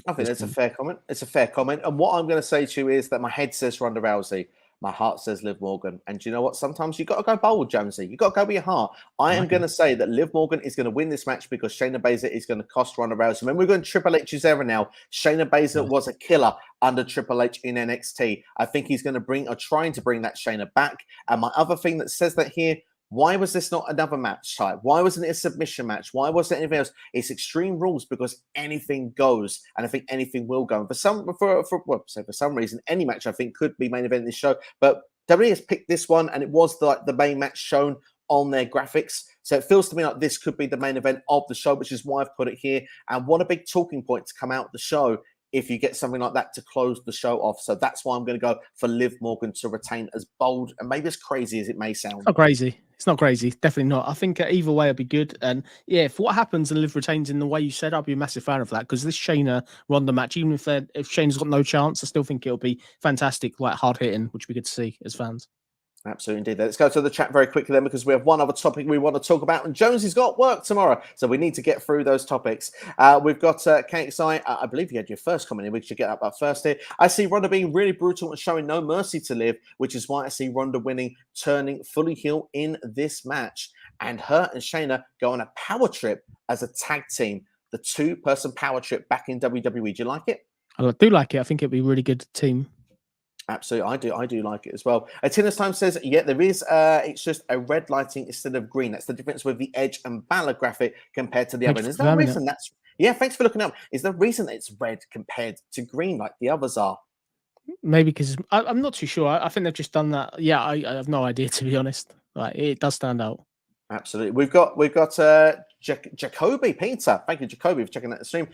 I think that's a fair comment. It's a fair comment. And what I'm going to say to you is that my head says Ronda Rousey. My heart says Liv Morgan. And do you know what? Sometimes you've got to go bold, Jonesy. You've got to go with your heart. I am going to say that Liv Morgan is going to win this match because Shayna Baszler is going to cost Ronda Rousey. Remember, we're going Triple H's era now. Shayna Baszler was a killer under Triple H in NXT. I think he's going to bring or trying to bring that Shayna back. And my other thing that says that here, why was this not another match type? Why wasn't it a submission match? Why wasn't it anything else? It's Extreme Rules because anything goes, and I think anything will go. And for some reason, any match I think could be main event in this show. But WWE has picked this one, and it was the main match shown on their graphics. So it feels to me like this could be the main event of the show, which is why I've put it here. And what a big talking point to come out of the show if you get something like that to close the show off. So that's why I'm going to go for Liv Morgan to retain, as bold and maybe as crazy as it may sound. It's not crazy. It's not crazy. Definitely not. I think either way it'd be good. And yeah, if what happens and Liv retains in the way you said, I'll be a massive fan of that. Because this Shayna Ronda match, even if Shayna's got no chance, I still think it'll be fantastic, like hard hitting, which we could see as fans. Absolutely indeed. Let's go to the chat very quickly then, because we have one other topic we want to talk about, and Jonesy's got work tomorrow, so we need to get through those topics. We've got KXI. I believe you had your first comment in. We should get up that first here. I see Ronda being really brutal and showing no mercy to Liv, which is why I see Ronda winning, turning fully heel in this match, and her and Shayna go on a power trip as a tag team, the two-person power trip back in WWE. Do you like it? I do like it. I think it'd be a really good team. Absolutely, I do like it as well. Tennis Time says, yeah, there is. It's just a red lighting instead of green. That's the difference with the Edge and Balor graphic compared to the other. Is there a reason that's? Yeah, thanks for looking up. Is there a reason it's red compared to green like the others are? Maybe because I'm not too sure. I think they've just done that. Yeah, I have no idea, to be honest. Like it does stand out. Absolutely. We've got Jacoby Peter. Thank you, Jacoby, for checking out the stream.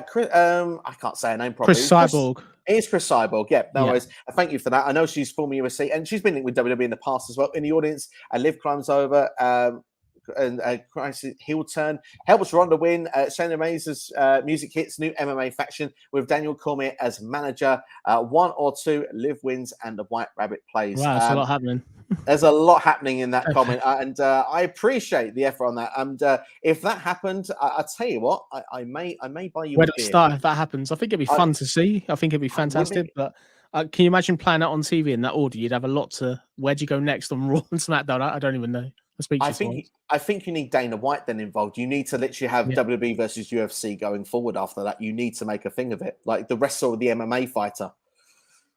Chris, I can't say her name properly. Chris Cyborg. It is Chris Cyborg. Yeah, no worries. Thank you for that. I know she's former USC, and she's been linked with WWE in the past as well. In the audience, Liv climbs over, and heel turn helps Ronda win. Shayna Baszler's music hits, new MMA faction with Daniel Cormier as manager. 1 or 2, Liv wins, and the White Rabbit plays. Wow, there's a lot happening. There's a lot happening in that comment, and I appreciate the effort on that. And if that happened, I tell you what, I may buy you. Where do we start if that happens? I think it'd be fun to see. I think it'd be fantastic. But can you imagine playing that on TV in that order? You'd have a lot to. Where do you go next on Raw and SmackDown? I don't even know. I speak to you, Swan. I think you need Dana White then involved. You need to literally have Yeah. WWE versus UFC going forward after that. You need to make a thing of it, like the wrestler or the MMA fighter.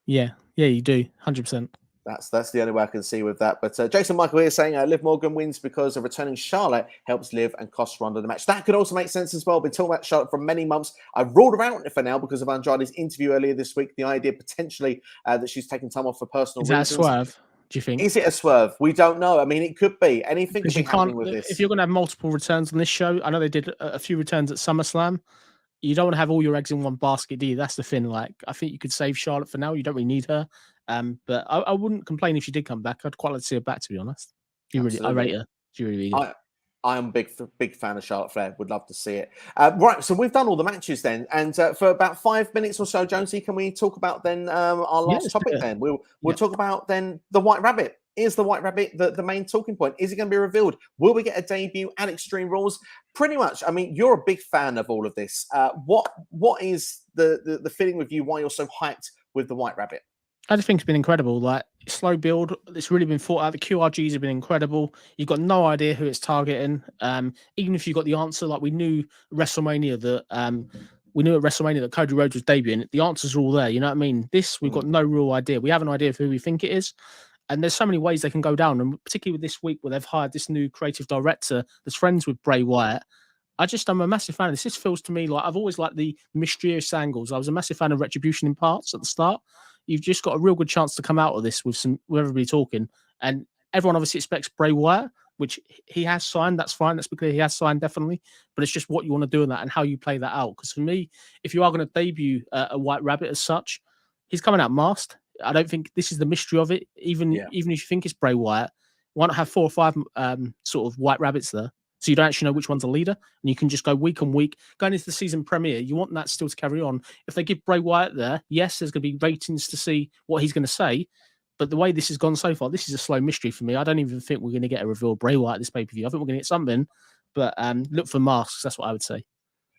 Yeah, you do, 100%. That's the only way I can see with that. But Jason Michael here saying Liv Morgan wins because of returning Charlotte helps Liv and cost Ronda the match. That could also make sense as well. Been talking about Charlotte for many months. I've ruled her out for now because of Andrade's interview earlier this week. The idea potentially that she's taking time off for personal Is that reasons. a swerve, do you think? Is it a swerve? We don't know. I mean, it could be. Anything could be happening with this. If you're going to have multiple returns on this show, I know they did a few returns at SummerSlam. You don't want to have all your eggs in one basket, do you? That's the thing. Like, I think you could save Charlotte for now. You don't really need her. But I wouldn't complain if she did come back. I'd quite like to see her back, to be honest. I rate her. She really good. I am a big fan of Charlotte Flair. Would love to see it. Right, so we've done all the matches then, and for about 5 minutes or so, Jonesy, can we talk about then our last topic? Then we'll talk about then the White Rabbit. Is the White Rabbit the main talking point? Is it going to be revealed? Will we get a debut at Extreme Rules? Pretty much. I mean, you're a big fan of all of this. What is the feeling with you? Why you're so hyped with the White Rabbit? I just think it's been incredible. Like, slow build. It's really been thought out. The QRGs have been incredible. You've got no idea who it's targeting. Even if you got the answer, like we knew at WrestleMania that Cody Rhodes was debuting. The answers are all there. You know what I mean? This, we've got no real idea. We have an idea of who we think it is. And there's so many ways they can go down. And particularly with this week where they've hired this new creative director that's friends with Bray Wyatt. I'm a massive fan of this. This feels to me like I've always liked the mysterious angles. I was a massive fan of Retribution in parts at the start. You've just got a real good chance to come out of this with everybody talking. And everyone obviously expects Bray Wyatt, which he has signed. That's fine. Let's be clear. He has signed, definitely. But it's just what you want to do in that and how you play that out. Because for me, if you are going to debut a White Rabbit as such, he's coming out masked. I don't think this is the mystery of it. Even if you think it's Bray Wyatt, why not have 4 or 5 sort of White Rabbits there? So you don't actually know which one's a leader, and you can just go week on week. Going into the season premiere, you want that still to carry on. If they give Bray Wyatt there, yes, there's going to be ratings to see what he's going to say. But the way this has gone so far, this is a slow mystery for me. I don't even think we're going to get a reveal of Bray Wyatt at this pay-per-view. I think we're going to get something, but look for masks. That's what I would say.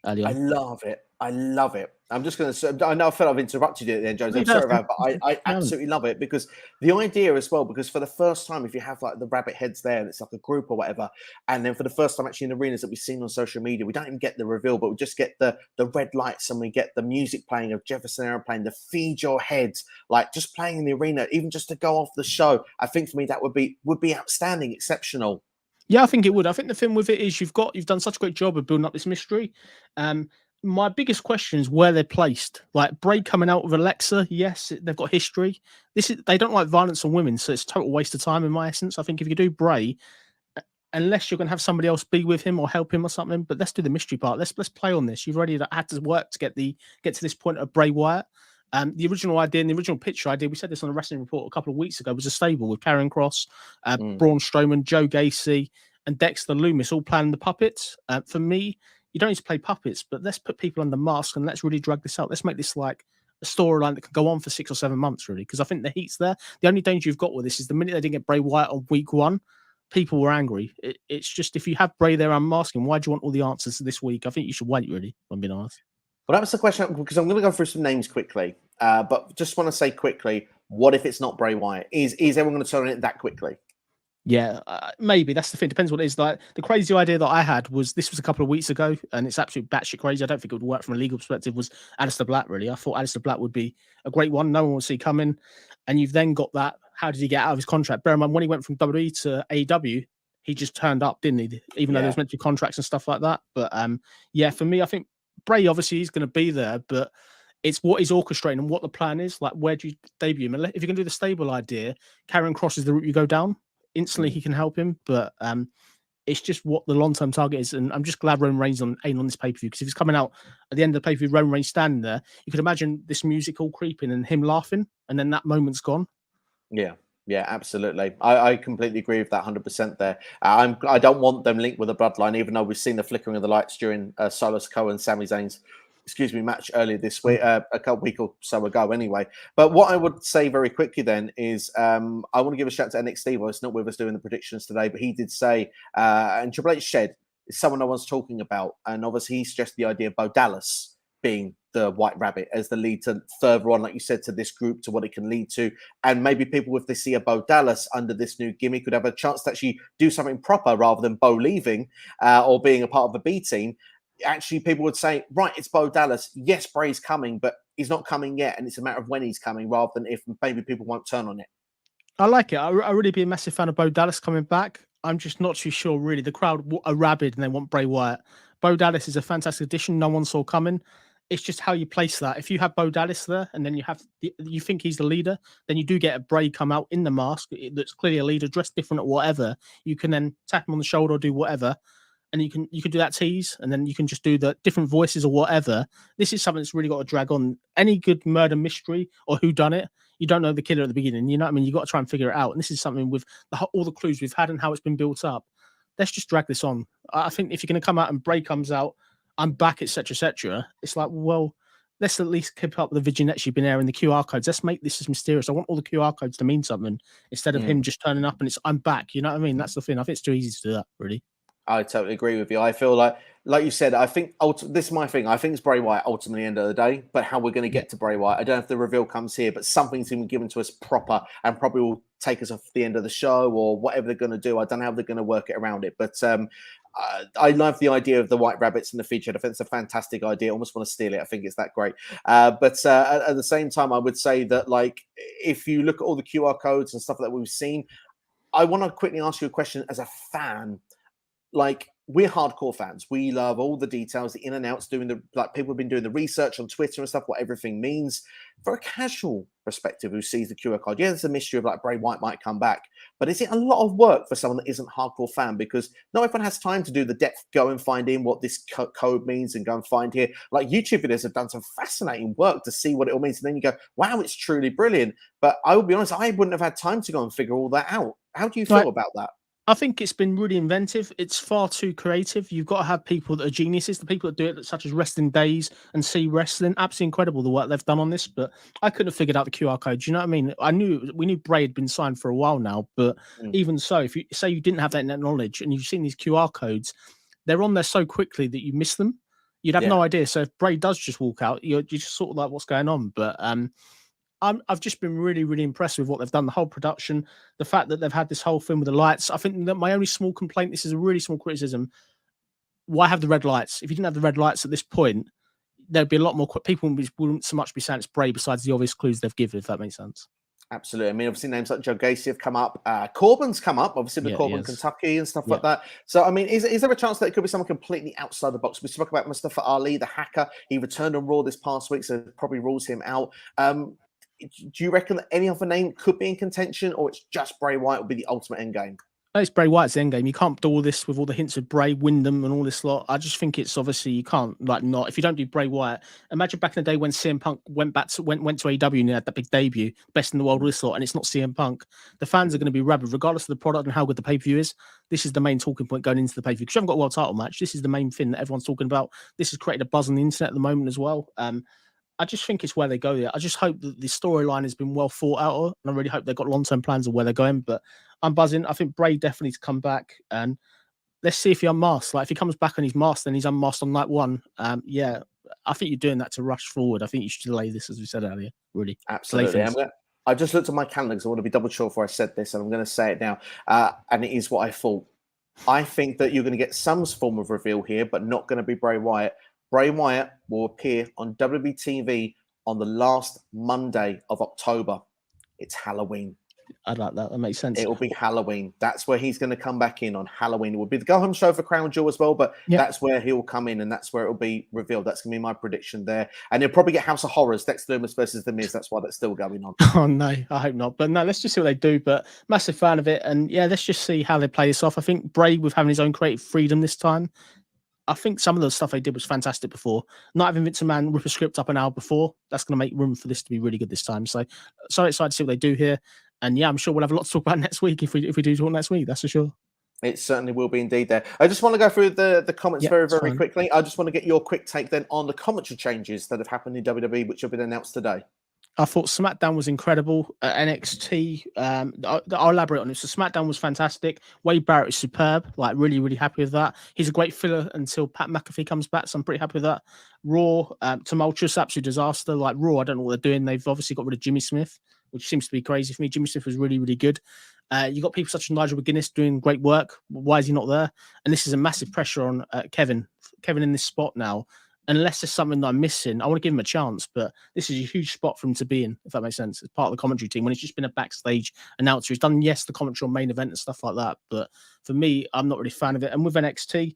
Earlier. I love it. I love it. I'm just going to. I know I felt I've interrupted you at the end, Jones. I'm sorry about it, but I absolutely love it because the idea as well. Because for the first time, if you have like the rabbit heads there and it's like a group or whatever, and then for the first time actually in arenas that we've seen on social media, we don't even get the reveal, but we just get the red lights and we get the music playing of Jefferson Airplane, the Feed Your Heads, like just playing in the arena, even just to go off the show. I think for me that would be outstanding, exceptional. Yeah, I think it would. I think the thing with it is you've done such a great job of building up this mystery. My biggest question is where they're placed. Like Bray coming out with Alexa, yes, they've got history. They don't like violence on women, so it's a total waste of time in my essence. I think if you do Bray, unless you're going to have somebody else be with him or help him or something, but let's do the mystery part. Let's play on this. You've already had to work to get to this point of Bray Wyatt. The original idea and the original picture idea, we said this on a Wrestling Report a couple of weeks ago, was a stable with Karrion Kross, Braun Strowman, Joe Gacy, and Dexter Lumis all planning the puppets. For me, you don't need to play puppets, but let's put people under mask and let's really drag this out. Let's make this like a storyline that can go on for 6 or 7 months, really, because I think the heat's there. The only danger you've got with this is the minute they didn't get Bray Wyatt on week 1, people were angry. It's just if you have Bray there unmasking, why do you want all the answers this week? I think you should wait, really, if I'm being honest. Well, that was the question, because I'm going to go through some names quickly, but just want to say quickly, what if it's not Bray Wyatt? Is everyone going to turn on it that quickly? Yeah, maybe. That's the thing. Depends what it is. Like the crazy idea that I had was this was a couple of weeks ago, and it's absolutely batshit crazy. I don't think it would work from a legal perspective. Was Aleister Black really? I thought Aleister Black would be a great one. No one would see coming, and you've then got that. How did he get out of his contract? Bear in mind when he went from WWE to AEW, he just turned up, didn't he? Even though there was meant to be contracts and stuff like that. But yeah, for me, I think Bray obviously is going to be there, but it's what he's orchestrating and what the plan is. Like, where do you debut him? If you can do the stable idea, Karrion Kross is the route you go down. Instantly, he can help him, but it's just what the long-term target is. And I'm just glad Roman Reigns ain't on this pay-per-view, because if he's coming out at the end of the pay-per-view, Roman Reigns standing there, you could imagine this music all creeping and him laughing, and then that moment's gone. Yeah, absolutely. I completely agree with that 100% there. I don't want them linked with a bloodline, even though we've seen the flickering of the lights during Solo Sikoa and Sami Zayn's match earlier this week, a week or so ago anyway. But what I would say very quickly then is I want to give a shout to NXT. Well, it's not with us doing the predictions today, but he did say, and Triple H said, is someone no one's talking about. And obviously he suggested the idea of Bo Dallas being the White Rabbit as the lead to further on, like you said, to this group, to what it can lead to. And maybe people, if they see a Bo Dallas under this new gimmick, could have a chance to actually do something proper rather than Bo leaving or being a part of the B team. Actually, people would say, right, it's Bo Dallas. Yes, Bray's coming, but he's not coming yet. And it's a matter of when he's coming rather than if maybe people won't turn on it. I like it. I really be a massive fan of Bo Dallas coming back. I'm just not too sure, really. The crowd are rabid and they want Bray Wyatt. Bo Dallas is a fantastic addition. No one saw coming. It's just how you place that. If you have Bo Dallas there and then you think he's the leader, then you do get a Bray come out in the mask that's clearly a leader, dressed different or whatever. You can then tap him on the shoulder or do whatever. And you can do that tease, and then you can just do the different voices or whatever. This is something that's really got to drag on. Any good murder mystery or who done it, you don't know the killer at the beginning. You know what I mean? You got to try and figure it out. And this is something with all the clues we've had and how it's been built up. Let's just drag this on. I think if you're going to come out and Bray comes out, I'm back, etc., etc. It's like, well, let's at least keep up the vignettes you've been airing, the QR codes. Let's make this as mysterious. I want all the QR codes to mean something instead of him just turning up and it's I'm back. You know what I mean? That's the thing. I think it's too easy to do that, really. I totally agree with you. I feel like you said, I think this is my thing. I think it's Bray Wyatt ultimately end of the day, but how we're going to get to Bray Wyatt, I don't know if the reveal comes here, but something's going to be given to us proper and probably will take us off the end of the show or whatever they're going to do. I don't know how they're going to work it around it, but I love the idea of the White Rabbits in the feature. I think it's a fantastic idea. I almost want to steal it. I think it's that great. But at the same time, I would say that, like, if you look at all the QR codes and stuff that we've seen, I want to quickly ask you a question as a fan. Like, we're hardcore fans. We love all the details, the in and outs, people have been doing the research on Twitter and stuff, what everything means. For a casual perspective who sees the QR code, yeah, there's a mystery of like Bray Wyatt might come back, but is it a lot of work for someone that isn't hardcore fan? Because not everyone has time to do the depth, go and find in what this code means and go and find here. Like, YouTube videos have done some fascinating work to see what it all means. And then you go, wow, it's truly brilliant. But I will be honest, I wouldn't have had time to go and figure all that out. How do you feel about that? I think it's been really inventive. It's far too creative. You've got to have people that are geniuses, the people that do it, such as Wrestling Days and See Wrestling. Absolutely incredible the work they've done on this, but I couldn't have figured out the QR code. You know what I mean? We knew Bray had been signed for a while now, but even so, if you say you didn't have that knowledge and you've seen these QR codes, they're on there so quickly that you miss them. You'd have no idea. So if Bray does just walk out, you're just sort of like, what's going on? But I've just been really, really impressed with what they've done. The whole production, the fact that they've had this whole thing with the lights. I think that my only small complaint, this is a really small criticism. Why have the red lights? If you didn't have the red lights at this point, there'd be a lot more people wouldn't so much be saying it's Bray besides the obvious clues they've given, if that makes sense. Absolutely. I mean, obviously names like Joe Gacy have come up. Corbin's come up, obviously with Corbin, Kentucky and stuff like that. So, I mean, is there a chance that it could be someone completely outside the box? We spoke about Mustafa Ali, the hacker. He returned on Raw this past week, so probably rules him out. Do you reckon that any other name could be in contention, or it's just Bray Wyatt will be the ultimate end game? No, it's Bray Wyatt's the end game. You can't do all this with all the hints of Bray, Wyndham, and all this lot. I just think it's obviously you can't not if you don't do Bray Wyatt. Imagine back in the day when CM Punk went to AEW and he had that big debut, best in the world, all this lot, and it's not CM Punk. The fans are going to be rabid, regardless of the product and how good the pay per view is. This is the main talking point going into the pay per view because you haven't got a world title match. This is the main thing that everyone's talking about. This has created a buzz on the internet at the moment as well. I just think it's where they go there. I just hope that the storyline has been well thought out, and I really hope they've got long-term plans of where they're going. But I'm buzzing. I think Bray definitely needs to come back, and let's see if he unmasks. Like, if he comes back and he's masked, then he's unmasked on night one. Yeah, I think you're doing that to rush forward. I think you should delay this, as we said earlier. Really, absolutely. I just looked at my calendar because I want to be double sure before I said this, and I'm going to say it now. And it is what I thought. I think that you're going to get some form of reveal here, but not going to be Bray Wyatt. Bray Wyatt will appear on WWE TV on the last Monday of October. It's Halloween. I like that. That makes sense. It will be Halloween. That's where he's going to come back in on Halloween. It will be the go-home show for Crown Jewel as well, but that's where he'll come in and that's where it will be revealed. That's going to be my prediction there. And he'll probably get House of Horrors, Dexter Lumis versus The Miz. That's why that's still going on. Oh, no, I hope not. But no, let's just see what they do. But massive fan of it. And yeah, let's just see how they play this off. I think Bray, with having his own creative freedom this time, I think some of the stuff they did was fantastic before. Not having Vince McMahon rip a script up an hour before, that's going to make room for this to be really good this time. So excited to see what they do here. And yeah, I'm sure we'll have a lot to talk about next week if we do talk next week. That's for sure. It certainly will be indeed there. I just want to go through the comments very quickly. I just want to get your quick take then on the commentary changes that have happened in WWE, which have been announced today. I thought SmackDown was incredible. NXT, I'll elaborate on it. So SmackDown was fantastic. Wade Barrett is superb. Like really, really happy with that. He's a great filler until Pat McAfee comes back. So I'm pretty happy with that. Raw, tumultuous, absolute disaster. Like Raw, I don't know what they're doing. They've obviously got rid of Jimmy Smith, which seems to be crazy for me. Jimmy Smith was really, really good. You got people such as Nigel McGuinness doing great work. Why is he not there? And this is a massive pressure on Kevin. Kevin in this spot now. Unless there's something that I'm missing, I want to give him a chance. But this is a huge spot for him to be in, if that makes sense. As part of the commentary team, when he's just been a backstage announcer. He's done, yes, the commentary on main event and stuff like that. But for me, I'm not really a fan of it. And with NXT,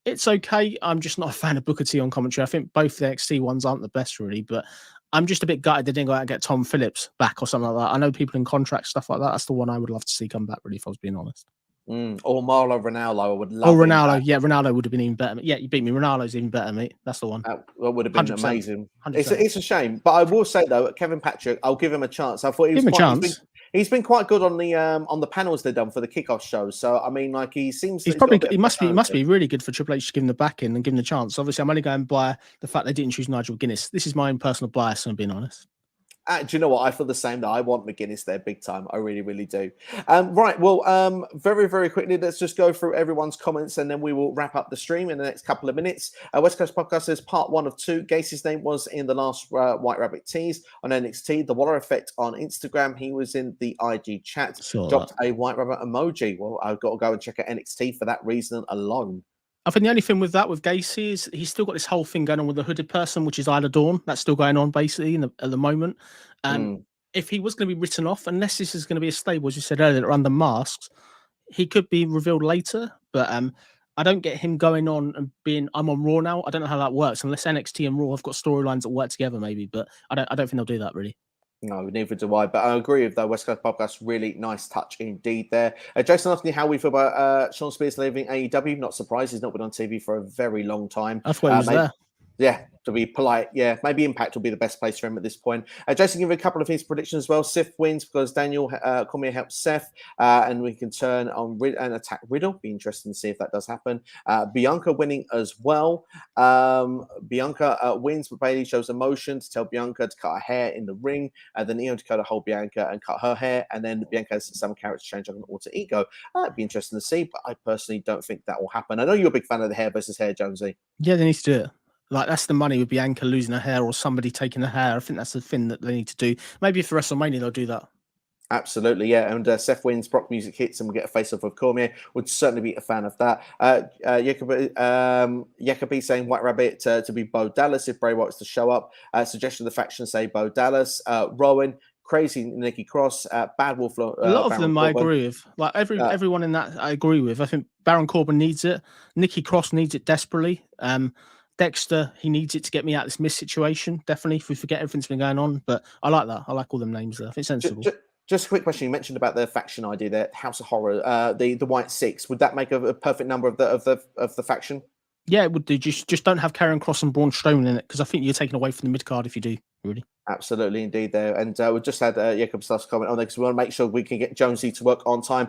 it's okay. I'm just not a fan of Booker T on commentary. I think both the NXT ones aren't the best, really. But I'm just a bit gutted they didn't go out and get Tom Phillips back or something like that. I know people in contracts, stuff like that. That's the one I would love to see come back, really, if I was being honest. Or Marlo Ronaldo, I would love. Oh, Ronaldo, yeah, Ronaldo would have been even better. Yeah, you beat me. Ronaldo's even better, mate. That's the one. That would have been 100%. amazing. 100%. It's a shame, but I will say though, Kevin Patrick, I'll give him a chance. I thought he's been quite good on the panels they've done for the kickoff shows. So I mean, like he must be really good for Triple H to give him the back in and give him the chance. Obviously, I'm only going by the fact they didn't choose Nigel McGuinness. This is my own personal bias, I'm being honest. Do you know what? I feel the same. That I want McGuinness there big time. I really, really do. Right. Well, very, very quickly, let's just go through everyone's comments and then we will wrap up the stream in the next couple of minutes. West Coast Podcast says part 1 of 2. Gacy's name was in the last White Rabbit tease on NXT. The Waller Effect on Instagram. He was in the IG chat. Dropped a White Rabbit emoji. Well, I've got to go and check out NXT for that reason alone. I think the only thing with Gacy is he's still got this whole thing going on with the hooded person, which is Isla Dawn. That's still going on basically at the moment. If he was going to be written off, unless this is going to be a stable, as you said earlier, that are under masks, he could be revealed later. But I don't get him going on and being, I'm on Raw now. I don't know how that works unless NXT and Raw have got storylines that work together, maybe. But I don't think they'll do that really. No, neither do I. But I agree with the West Coast Podcast. Really nice touch indeed there. Jason asked me how we feel about Sean Spears leaving AEW. Not surprised. He's not been on TV for a very long time. I thought he was there. Yeah, to be polite. Yeah, maybe Impact will be the best place for him at this point. Jason gave a couple of his predictions as well. Seth wins because Daniel Cormier helps Seth, and we can turn on and attack Riddle. Be interesting to see if that does happen. Bianca winning as well. Bianca wins, but Bayley shows emotion to tell Bianca to cut her hair in the ring. Then Io Dakota hold Bianca and cut her hair, and then Bianca has some character change on an alter ego. That'd be interesting to see, but I personally don't think that will happen. I know you're a big fan of the hair versus hair, Jonesy. Yeah, they need to do it. Like, that's the money with Bianca losing her hair or somebody taking her hair. I think that's the thing that they need to do. Maybe for WrestleMania, they'll do that. Absolutely, yeah. And Seth wins, Brock music hits, and we get a face-off with Cormier. Would certainly be a fan of that. Jacoby saying White Rabbit to be Bo Dallas if Bray Wyatt's to show up. Suggestion of the faction say Bo Dallas. Rowan, crazy Nikki Cross, Bad Wolf. A lot of them Corbin. I agree with. Like everyone in that I agree with. I think Baron Corbin needs it. Nikki Cross needs it desperately. Dexter, he needs it to get me out of this miss situation. Definitely, if we forget everything's been going on. But I like that. I like all them names there. I think it's sensible. Just a quick question. You mentioned about the faction idea there, House of Horror, the White Six. Would that make a perfect number of the faction? Yeah, it would do. Just don't have Karrion Kross and Braun Strowman in it, because I think you're taking away from the mid card if you do. Really. Absolutely, indeed, there. And we just had Jacob's last comment on there because we want to make sure we can get Jonesy to work on time.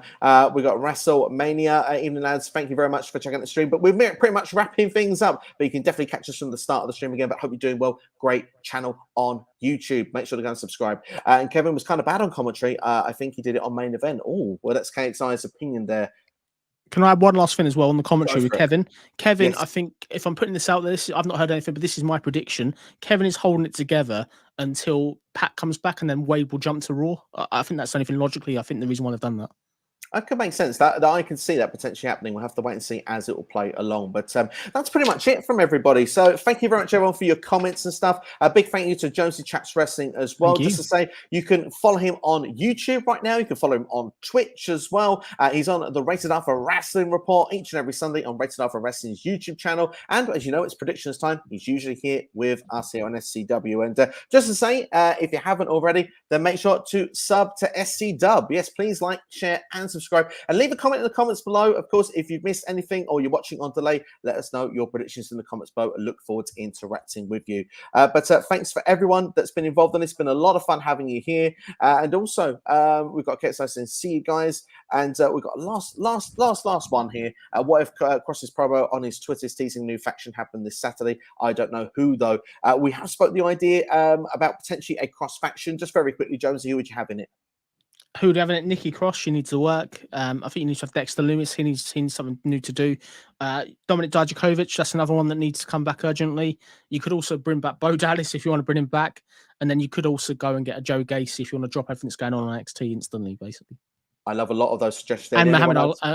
We got WrestleMania. Evening, lads. Thank you very much for checking out the stream. But we're pretty much wrapping things up. But you can definitely catch us from the start of the stream again. But hope you're doing well. Great channel on YouTube. Make sure to go and subscribe. And Kevin was kind of bad on commentary. I think he did it on main event. Oh, well, that's KXI's opinion there. Can I add one last thing as well on the commentary with Kevin? Kevin, yes. I think if I'm putting this out there, I've not heard anything, but this is my prediction. Kevin is holding it together until Pat comes back, and then Wade will jump to Raw. I think that's anything logically. I think the reason why they've done that. That could make sense. That I can see that potentially happening. We'll have to wait and see as it will play along. But that's pretty much it from everybody. So thank you very much, everyone, for your comments and stuff. A big thank you to Jonesy Chats Wrestling as well. Just to say, you can follow him on YouTube right now. You can follow him on Twitch as well. He's on the Rated R for Wrestling Report each and every Sunday on Rated R for Wrestling's YouTube channel. And as you know, it's predictions time. He's usually here with us here on SCW. And just to say, if you haven't already, then make sure to sub to SC Dub. Yes, please like, share, and subscribe subscribe, and leave a comment in the comments below. Of course, if you've missed anything or you're watching on delay, let us know your predictions in the comments below. I look forward to interacting with you. But thanks for everyone that's been involved in this. It's been a lot of fun having you here. And also, we've got Kate and see you guys. And we've got last one here. What if Kross's promo on his Twitter is teasing new faction happened this Saturday? I don't know who, though. We have spoke the idea about potentially a Kross faction. Just very quickly, Jonesy, who would you have in it? Who would have in it? Nikki Cross. She needs to work. I think you need to have Dexter Loomis. He needs something new to do. Dominic Dijakovic. That's another one that needs to come back urgently. You could also bring back Bo Dallas if you want to bring him back. And then you could also go and get a Joe Gacy if you want to drop everything that's going on NXT instantly, basically. I love a lot of those suggestions. And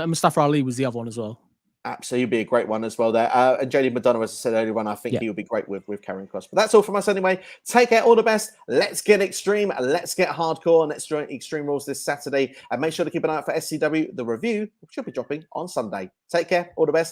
Mustafa Ali was the other one as well. Absolutely, be a great one as well there. And JD Madonna, as I said earlier on, I think he would be great with Karrion Kross. But that's all from us anyway. Take care, all the best. Let's get extreme, let's get hardcore, and let's join Extreme Rules this Saturday. And make sure to keep an eye out for SCW, the review, which should be dropping on Sunday. Take care, all the best.